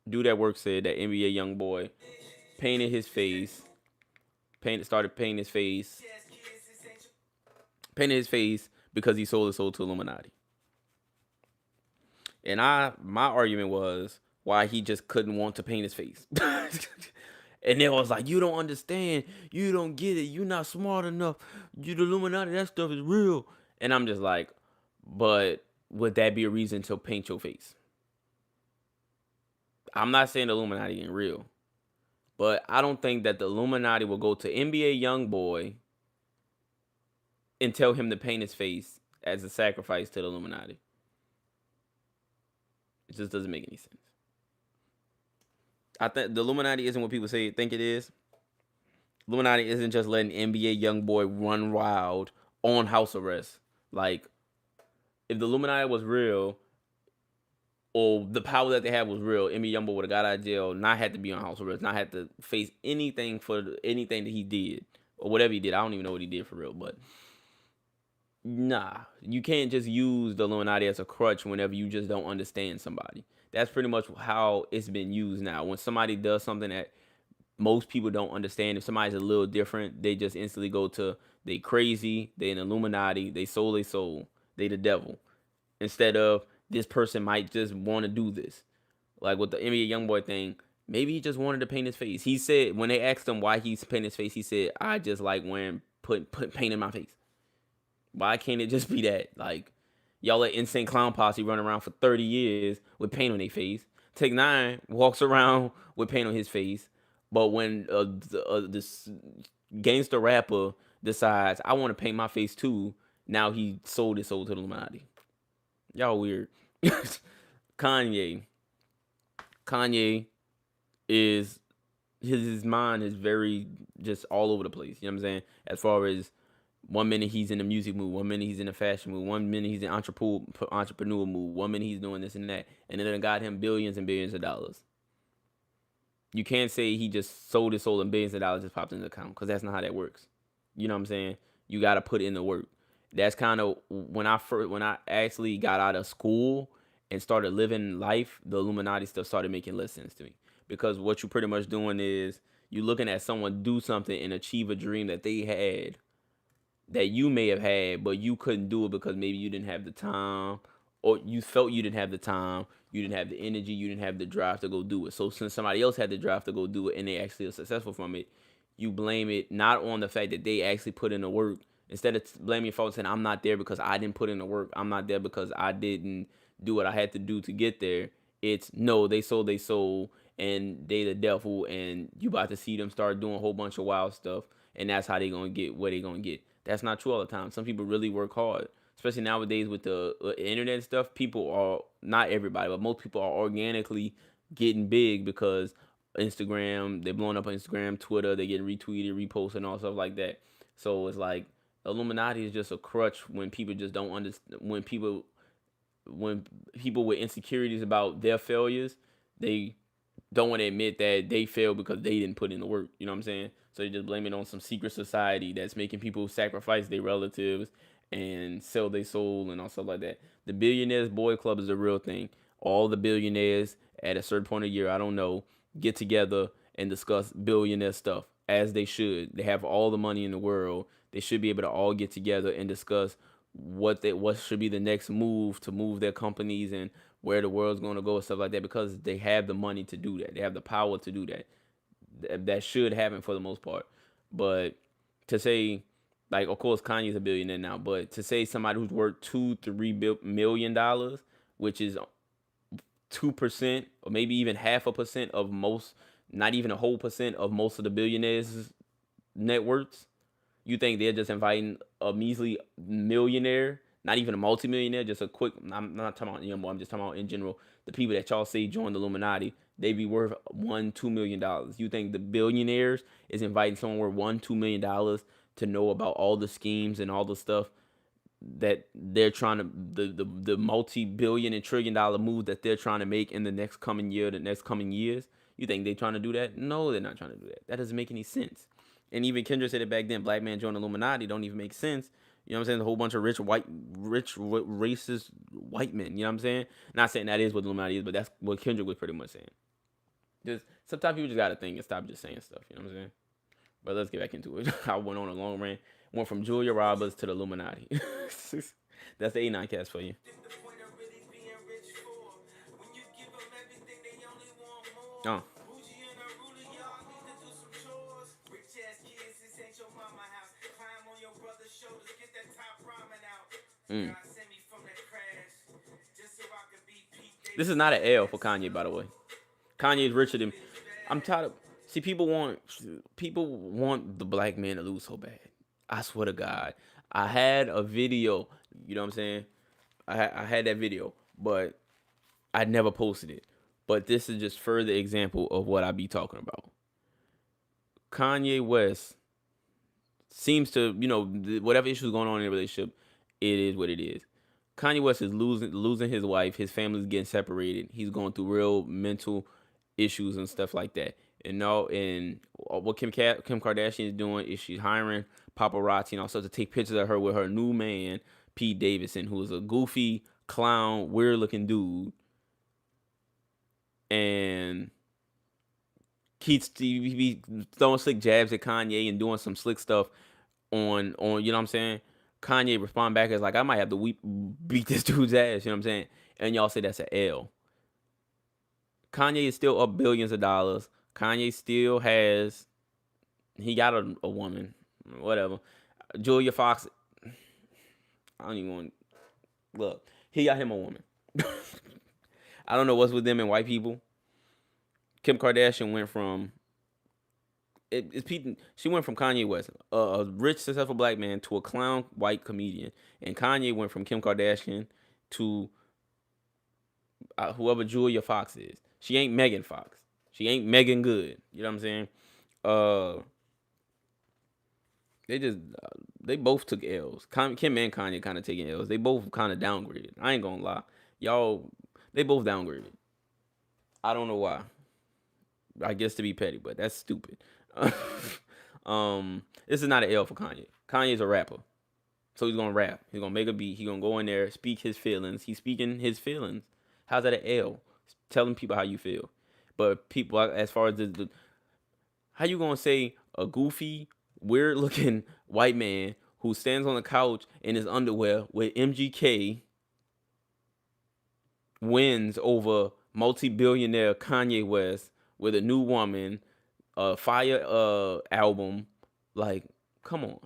Dude at work said that NBA YoungBoy painted his face, started painting his face because he sold his soul to Illuminati. And my argument was why he just couldn't want to paint his face. And they was like, you don't understand, you don't get it, you're not smart enough, you the Illuminati, that stuff is real. And I'm just like, but would that be a reason to paint your face? I'm not saying the Illuminati ain't real, but I don't think that the Illuminati will go to NBA YoungBoy and tell him to paint his face as a sacrifice to the Illuminati. It just doesn't make any sense. I think the Illuminati isn't what people think it is. Illuminati isn't just letting NBA YoungBoy run wild on house arrest. Like, if the Illuminati was real, or the power that they had was real, NBA YoungBoy would have got out of jail, not had to be on house arrest, not had to face anything for anything that he did, or whatever he did. I don't even know what he did for real, but nah, you can't just use the Illuminati as a crutch whenever you just don't understand somebody. That's pretty much how it's been used now. When somebody does something that most people don't understand, if somebody's a little different, they just instantly go to, they crazy, they an Illuminati, they soul, they the devil. Instead of, this person might just want to do this. Like with the NBA YoungBoy thing, maybe he just wanted to paint his face. He said, when they asked him why he's painting his face, he said, I just like wearing, put paint in my face. Why can't it just be that? Like, y'all let Insane Clown Posse run around for 30 years with paint on their face. Take 9 walks around with paint on his face. But when this gangster rapper decides, I want to paint my face too, now he sold his soul to the Illuminati. Y'all weird. Kanye. Kanye is his mind is very just all over the place. You know what I'm saying? As far as 1 minute he's in the music mood, 1 minute he's in the fashion mood, 1 minute he's in entrepreneur mood, 1 minute he's doing this and that, and then it got him billions and billions of dollars. You can't say he just sold his soul and billions of dollars just popped in the account, because that's not how that works. You know what I'm saying? You got to put in the work. That's kind of when I actually got out of school and started living life, the Illuminati stuff started making less sense to me, because what you're pretty much doing is you looking at someone do something and achieve a dream that they had, that you may have had, but you couldn't do it because maybe you didn't have the time, or you felt you didn't have the time, you didn't have the energy, you didn't have the drive to go do it. So since somebody else had the drive to go do it and they actually are successful from it, you blame it not on the fact that they actually put in the work. Instead of blaming your fault saying, I'm not there because I didn't put in the work, I'm not there because I didn't do what I had to do to get there. It's no, they sold their soul and they the devil, and you about to see them start doing a whole bunch of wild stuff, and that's how they gonna get what they gonna get. That's not true all the time. Some people really work hard, especially nowadays with the internet stuff. People are, not everybody, but most people are organically getting big because Instagram, they're blowing up on Instagram, Twitter, they getting retweeted, reposted, and all stuff like that. So it's like Illuminati is just a crutch when people just don't understand. When people with insecurities about their failures, they don't want to admit that they failed because they didn't put in the work. You know what I'm saying? So they just blame it on some secret society that's making people sacrifice their relatives and sell their soul and all stuff like that. The Billionaires Boy Club is a real thing. All the billionaires at a certain point of year, I don't know, get together and discuss billionaire stuff, as they should. They have all the money in the world. They should be able to all get together and discuss what should be the next move to move their companies and where the world's going to go and stuff like that, because they have the money to do that. They have the power to do that. That should happen for the most part. But to say, like, of course, Kanye's a billionaire now, but to say somebody who's worth $2-3 million, which is 2% or maybe even 0.5% of most, not even a whole percent of most of the billionaires' net worths, you think they're just inviting a measly millionaire, not even a multimillionaire, just a quick, I'm not talking about anymore, I'm just talking about in general, the people that y'all say join the Illuminati, they be worth $1-2 million. You think the billionaires is inviting someone worth $1-2 million to know about all the schemes and all the stuff that they're trying to, the multi-billion and trillion-dollar move that they're trying to make in the next coming year, the next coming years? You think they're trying to do that? No, they're not trying to do that. That doesn't make any sense. And even Kendra said it back then, black man join the Illuminati don't even make sense. You know what I'm saying? A whole bunch of rich, racist white men. You know what I'm saying? Not saying that is what the Illuminati is, but that's what Kendrick was pretty much saying. Just sometimes people just gotta think and stop just saying stuff. You know what I'm saying? But let's get back into it. I went on a long rant. Went from Julia Roberts to the Illuminati. That's the A9 cast for you. Oh. Mm. This is not an L for Kanye, by the way. Kanye is richer than. I'm tired of. See, people want the black man to lose so bad. I swear to God, I had a video. You know what I'm saying? I had that video, but I never posted it. But this is just further example of what I be talking about. Kanye West seems to, whatever issues going on in the relationship, it is what it is. Kanye West is losing his wife. His family's getting separated. He's going through real mental issues and stuff like that. And what Kim Kardashian is doing is she's hiring paparazzi and also to take pictures of her with her new man, Pete Davidson, who is a goofy clown, weird looking dude. And he be throwing slick jabs at Kanye and doing some slick stuff on you know what I'm saying? Kanye respond back as like, I might have to beat this dude's ass, you know what I'm saying? And y'all say that's an L. Kanye is still up billions of dollars. Kanye still he got a woman, whatever. Julia Fox, I don't even want. Look, he got him a woman. I don't know what's with them and white people. Kim Kardashian went from she went from Kanye West, a rich, successful black man, to a clown white comedian, and Kanye went from Kim Kardashian to whoever Julia Fox is. She ain't Megan Fox. She ain't Megan Good. You know what I'm saying? Uh, they both took L's. Kim and Kanye kind of taking L's. They both kind of downgraded. I ain't gonna lie, y'all. They both downgraded. I don't know why. I guess to be petty, but that's stupid. This is not an L for Kanye. Kanye's a rapper, so he's gonna rap. He's gonna make a beat. He's gonna go in there, speak his feelings. He's speaking his feelings. How's that an L? Telling people how you feel. But people, as far as how you gonna say a goofy, weird looking white man who stands on the couch in his underwear with MGK wins over multi-billionaire Kanye West with a new woman, a fire album? Like, come on,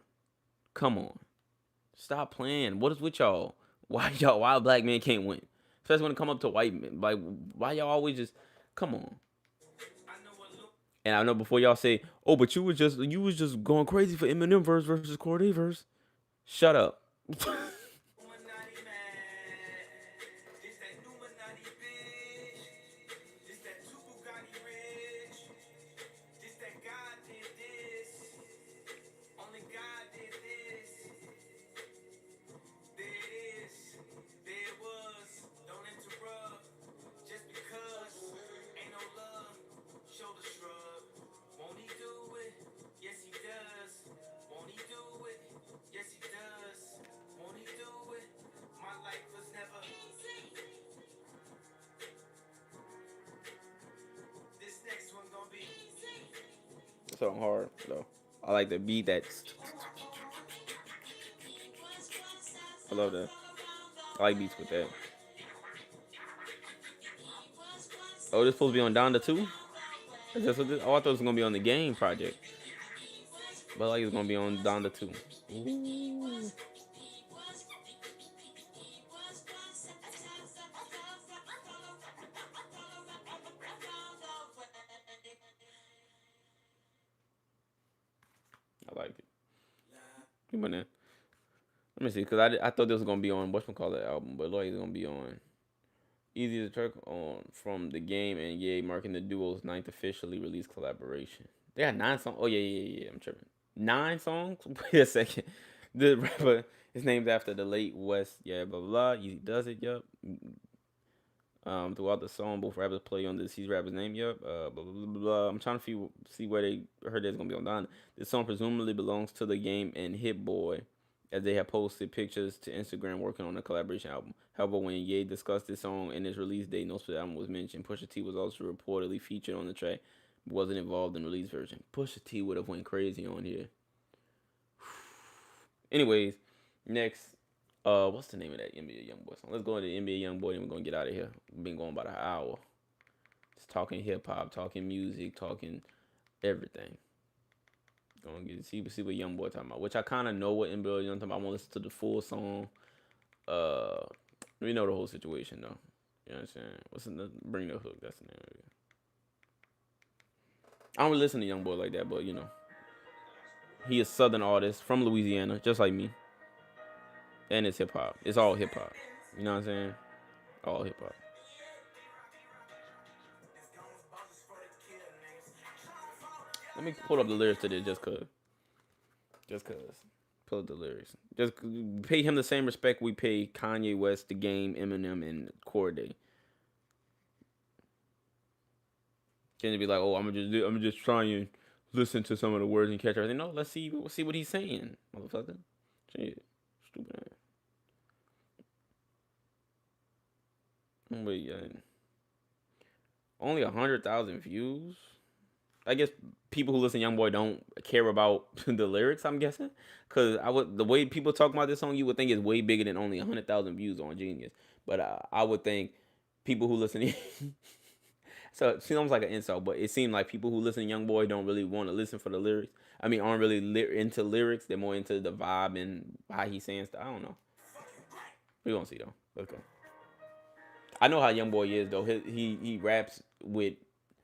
stop playing. What is with y'all? Why a black man can't win? Especially when it come up to white men. Like, why y'all always just come on? And I know before y'all say, oh, but you was just going crazy for Eminem verse versus Corday verse. Shut up. So hard though. I like the beat that. I love that. I like beats with that. Oh, this supposed to be on Donda too? Is this what this? Oh, I thought it was gonna be on the game project, but like it's gonna be on Donda too. Ooh. I like it. Come on then. Let me see, cause I thought this was gonna be on whatchamacallit album, but like it's gonna be on Easy to Track on from the game and Ye marking the duo's ninth officially released collaboration. They got 9 songs. Oh yeah. I'm tripping. 9 songs. Wait a second. The rapper is named after the late West. Yeah, blah blah. Easy does it. Yup. Throughout the song, both rappers play on the deceased rapper's name. Yup. Blah, blah blah blah. I'm trying to see where they heard that's gonna be on Don. This song presumably belongs to the game and Hit Boy, as they have posted pictures to Instagram working on a collaboration album. However, when Ye discussed this song and its release date, no specific album was mentioned. Pusha T was also reportedly featured on the track, but wasn't involved in the release version. Pusha T would have went crazy on here. Anyways, next, what's the name of that NBA YoungBoy song? Let's go into NBA YoungBoy and we're gonna get out of here. We've been going about an hour. Just talking hip hop, talking music, talking everything. Gonna see what YoungBoy talking about, which I kind of know what NBA Young talking about. I want to listen to the full song. We know the whole situation though. You know what I'm saying? What's the Bring the Hook? That's the name of it. I don't really listen to YoungBoy like that, but you know, he is a Southern artist from Louisiana, just like me. And it's hip hop. It's all hip hop. You know what I'm saying? All hip hop. Let me pull up the lyrics to this just cause. Pull up the lyrics. Just pay him the same respect we pay Kanye West, The Game, Eminem, and Corday. Can it be like, oh, I'm gonna just try and listen to some of the words and catch everything? No, let's see what he's saying, motherfucker. Shit, stupid ass. Wait, only 100,000 views. I guess people who listen to YoungBoy don't care about the lyrics. I'm guessing, cause the way people talk about this song, you would think it's way bigger than only 100,000 views on Genius. But I would think people who listen to so it seems like an insult, but it seemed like people who listen to YoungBoy don't really want to listen for the lyrics. I mean, aren't really into lyrics. They're more into the vibe and how he's saying stuff. I don't know. We gonna see though. Let's go. I know how Young Boy is though. He raps with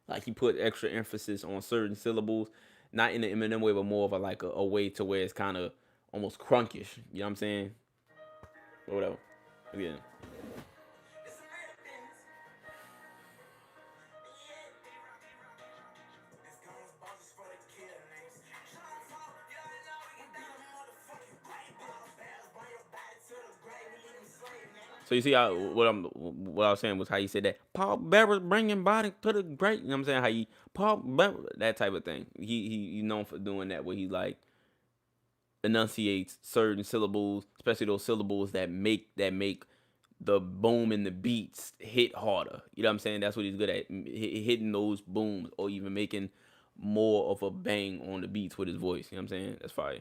like he put extra emphasis on certain syllables, not in the Eminem way, but more of a way to where it's kind of almost crunkish. You know what I'm saying? Or whatever. Again. So you see how what I was saying was how he said that Paul Bearer's bringing body to the great. You know what I'm saying? How he Paul Bearer, that type of thing. He's known for doing that where he like enunciates certain syllables, especially those syllables that make the boom in the beats hit harder. You know what I'm saying? That's what he's good at, hitting those booms or even making more of a bang on the beats with his voice. You know what I'm saying? That's fire.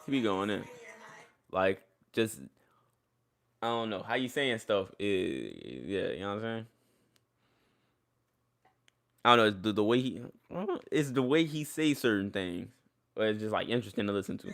He be going in. Like, just, I don't know. How you saying stuff is, yeah, you know what I'm saying? I don't know. The way it's the way he says certain things. But it's just like interesting to listen to.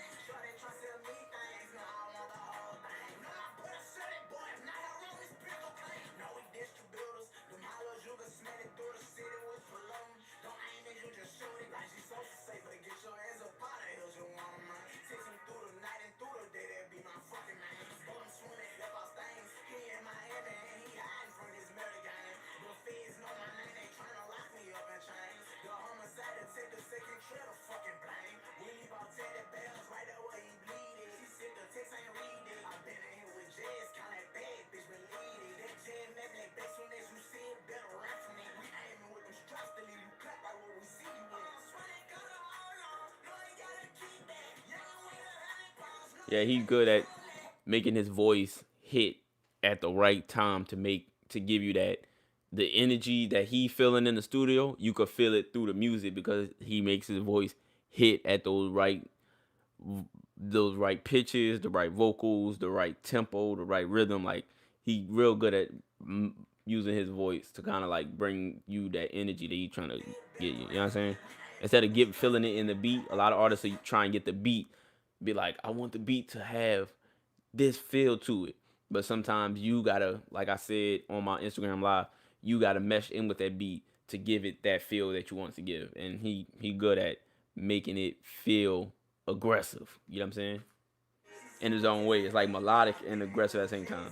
Yeah, he's good at making his voice hit at the right time to give you that the energy that he feeling in the studio. You could feel it through the music because he makes his voice hit at those right pitches, the right vocals, the right tempo, the right rhythm. Like he real good at using his voice to kind of like bring you that energy that you trying to get you. You know what I'm saying? Instead of feeling it in the beat, a lot of artists are trying to get the beat, be like, I want the beat to have this feel to it. But sometimes you gotta, like I said on my Instagram live, you gotta mesh in with that beat to give it that feel that you want to give. And he good at making it feel aggressive. You know what I'm saying? In his own way. It's like melodic and aggressive at the same time.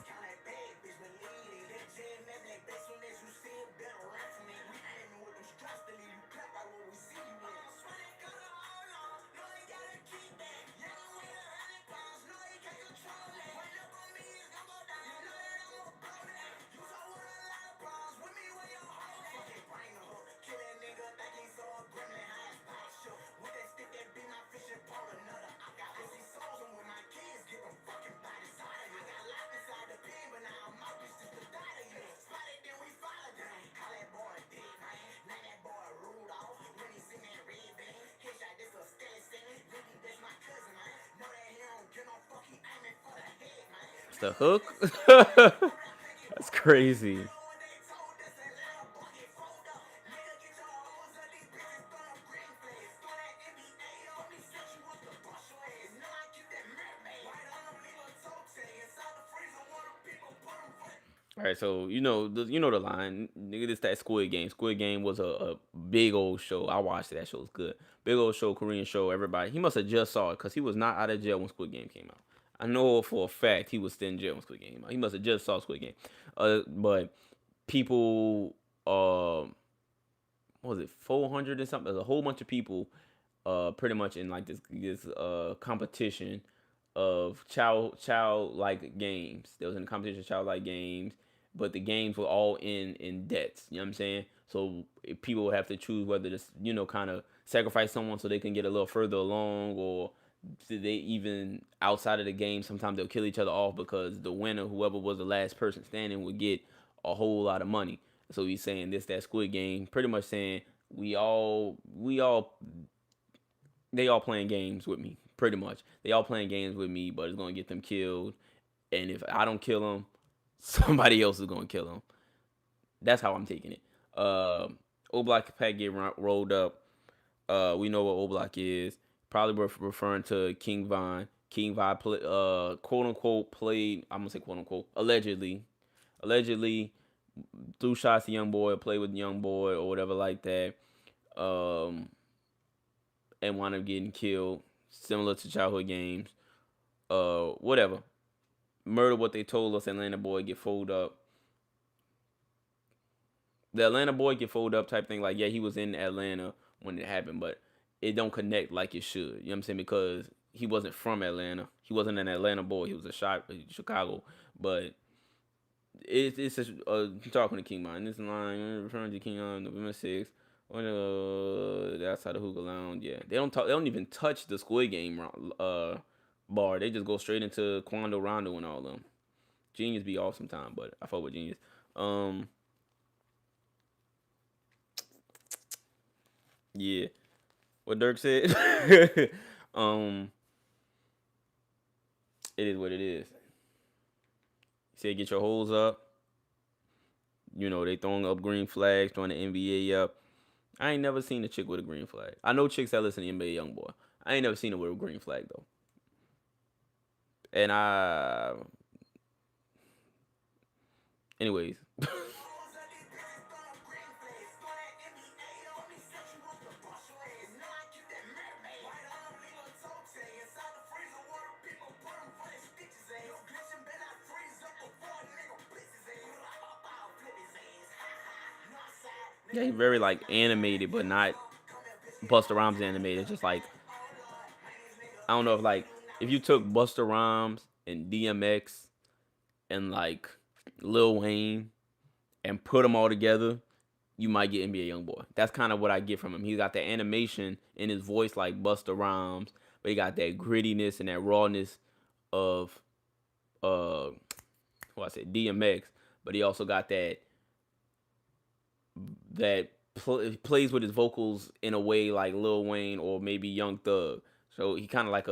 It's the hook. That's crazy. All right, so you know the line, nigga. This that Squid Game. Squid Game was a big old show. I watched it. That show was good. Big old show, Korean show. Everybody, he must have just saw it because he was not out of jail when Squid Game came out. I know for a fact he was still in jail when Squid Game came out. He must have just saw Squid Game. But people, what was it, 400 and something? There's a whole bunch of people, pretty much in like this competition of child like games. There was in a competition of childlike games but the games were all in debts. You know what I'm saying? So people would have to choose whether to kind of sacrifice someone so they can get a little further along, or they even outside of the game sometimes they'll kill each other off because the winner, whoever was the last person standing, would get a whole lot of money. So he's saying this that Squid Game, pretty much saying we all they all playing games with me. Pretty much, they all playing games with me, but it's gonna get them killed. And if I don't kill them, somebody else is gonna kill them. That's how I'm taking it. O Block Pack get rolled up. We know what O Block is. Probably referring to King Von. King Von play, quote unquote played. I'm gonna say quote unquote allegedly threw shots to Young Boy, or played with Young Boy or whatever like that. Um, and wound up getting killed, similar to childhood games. Whatever. Murder what they told us. Atlanta Boy get folded up. The Atlanta Boy get folded up type thing. Like, yeah, he was in Atlanta when it happened, but it don't connect like it should. You know what I'm saying? Because he wasn't from Atlanta. He wasn't an Atlanta boy. He was a Chicago. But it's just talking to King Mine. This line referring to King on November 6th. Outside the hookah lounge. Yeah, they don't talk. They don't even touch the Squid Game bar. They just go straight into Quando Rondo and all of them. Genius be off sometime, but I fuck with Genius. Yeah, what Dirk said. It is what it is. He said, "Get your holes up." You know, they throwing up green flags, throwing the NBA up. I ain't never seen a chick with a green flag. I know chicks that listen to NBA Youngboy. I ain't never seen her with a green flag though. And anyways. Yeah, he's very like animated, but not Busta Rhymes animated. Just like, I don't know, if you took Busta Rhymes and DMX and like Lil Wayne and put them all together, you might get NBA Youngboy. That's kind of what I get from him. He got the animation in his voice like Busta Rhymes, but he got that grittiness and that rawness of what I said, DMX. But he also got that plays with his vocals in a way like Lil Wayne or maybe Young Thug. So he kind of like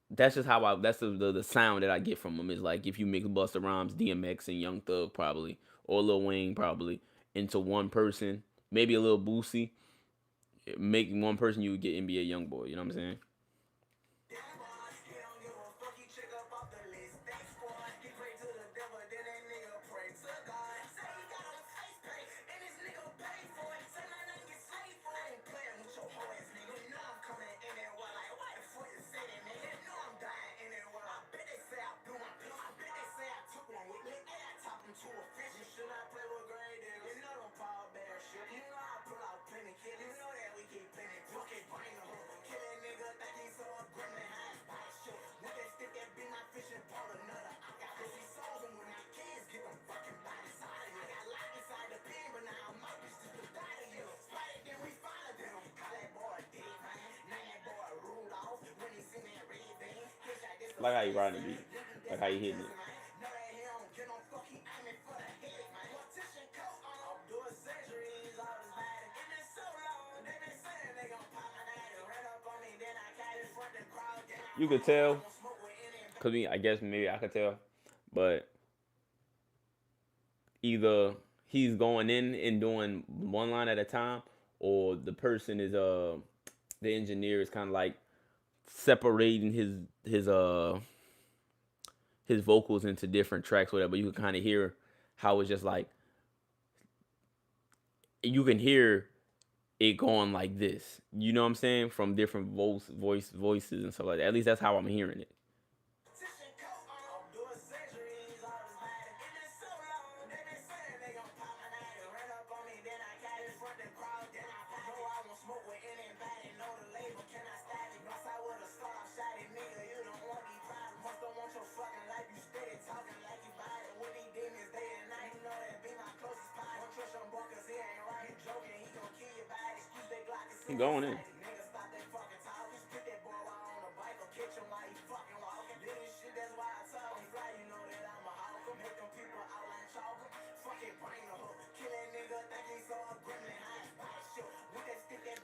that's just how that's the sound that I get from him, is like if you mix Busta Rhymes, DMX, and Young Thug probably, or Lil Wayne probably, into one person, maybe a little Boosie, making one person, you would get NBA Youngboy. You know what I'm saying? Like how you riding the beat, like how you hitting it. You could tell, cause I guess maybe I could tell, but either he's going in and doing one line at a time, or the person is the engineer is kind of like separating his vocals into different tracks, whatever. You can kind of hear how it's just like, you can hear it going like this. You know what I'm saying? From different voices and stuff like that. At least that's how I'm hearing it. Going in.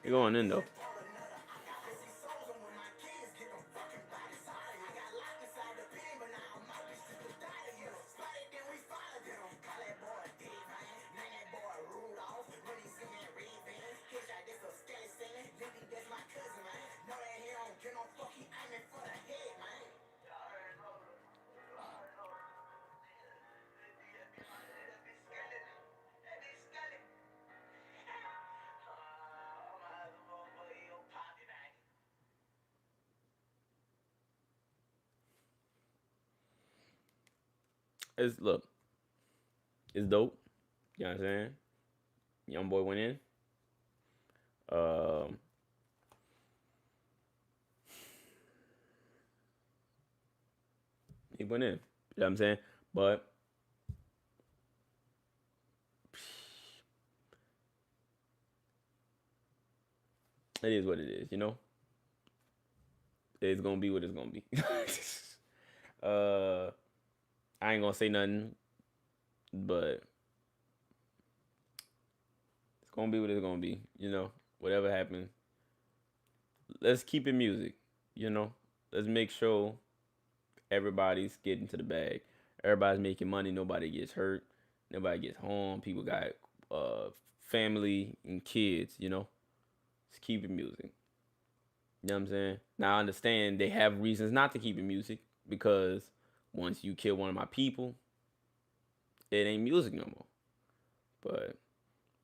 You're going in though. It's look, it's dope. You know what I'm saying? Young boy went in. Um, he went in. You know what I'm saying? But it is what it is. You know, it's gonna be what it's gonna be. uh, I ain't gonna say nothing, but it's gonna be what it's gonna be. You know, whatever happens, let's keep it music. You know, let's make sure everybody's getting to the bag. Everybody's making money. Nobody gets hurt. Nobody gets harmed. People got family and kids. You know, let's keep it music. You know what I'm saying? Now I understand they have reasons not to keep it music because once you kill one of my people, it ain't music no more. But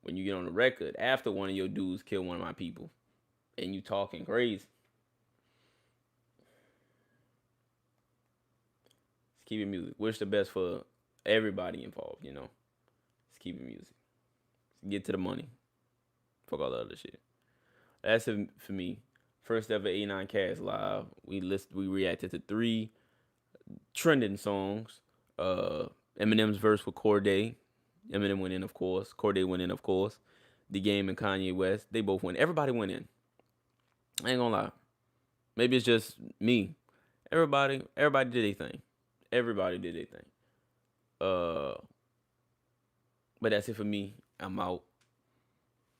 when you get on the record after one of your dudes kill one of my people and you talking crazy, let's keep it music. Wish the best for everybody involved, you know. Let's keep it music. Let's get to the money. Fuck all the other shit. That's it for me. First ever 89 Cast Live. We reacted to 3 trending songs. Eminem's verse with Corday. Eminem went in, of course. Corday went in, of course. The Game and Kanye West. They both went. Everybody went in. I ain't gonna lie. Maybe it's just me. Everybody did their thing. Everybody did their thing. But that's it for me. I'm out.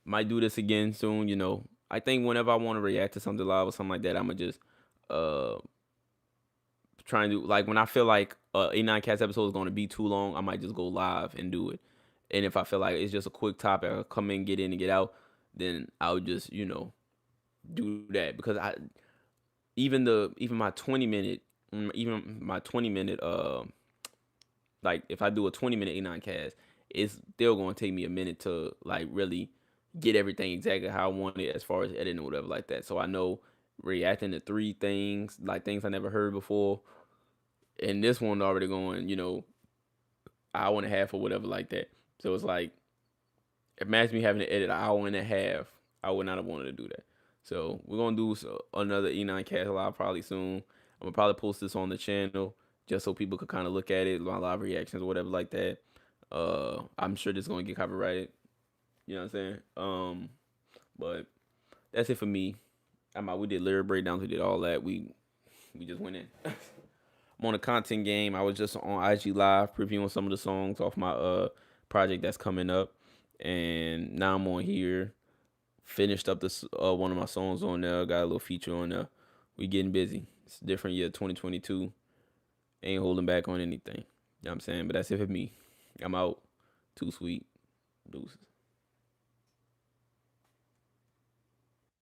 Might do this again soon, you know. I think whenever I want to react to something live or something like that, I'ma just try and do, like, when I feel like 89 Cats episode is gonna be too long, I might just go live and do it. And if I feel like it's just a quick topic, I'll come in, get in, and get out, then I'll just, you know, do that. Because even my 20-minute, like, if I do a 20-minute 89 Cast, it's still gonna take me a minute to, like, really get everything exactly how I want it as far as editing or whatever like that. So I know reacting to 3 things, like things I never heard before, and this one already going, you know, hour and a half or whatever like that. So it's like, imagine me having to edit an hour and a half. I would not have wanted to do that. So we're gonna do another E9 Cast Live probably soon. I'm gonna probably post this on the channel just so people could kind of look at it, my live reactions or whatever like that. I'm sure this is gonna get copyrighted. You know what I'm saying? But that's it for me. We did lyric breakdowns, we did all that. We just went in. I'm on a content game. I was just on IG Live previewing some of the songs off my project that's coming up, and now I'm on here. Finished up this one of my songs on there. Got a little feature on there. We getting busy. It's a different year, 2022. Ain't holding back on anything. You know what I'm saying? But that's it for me. I'm out. Too sweet. Deuces.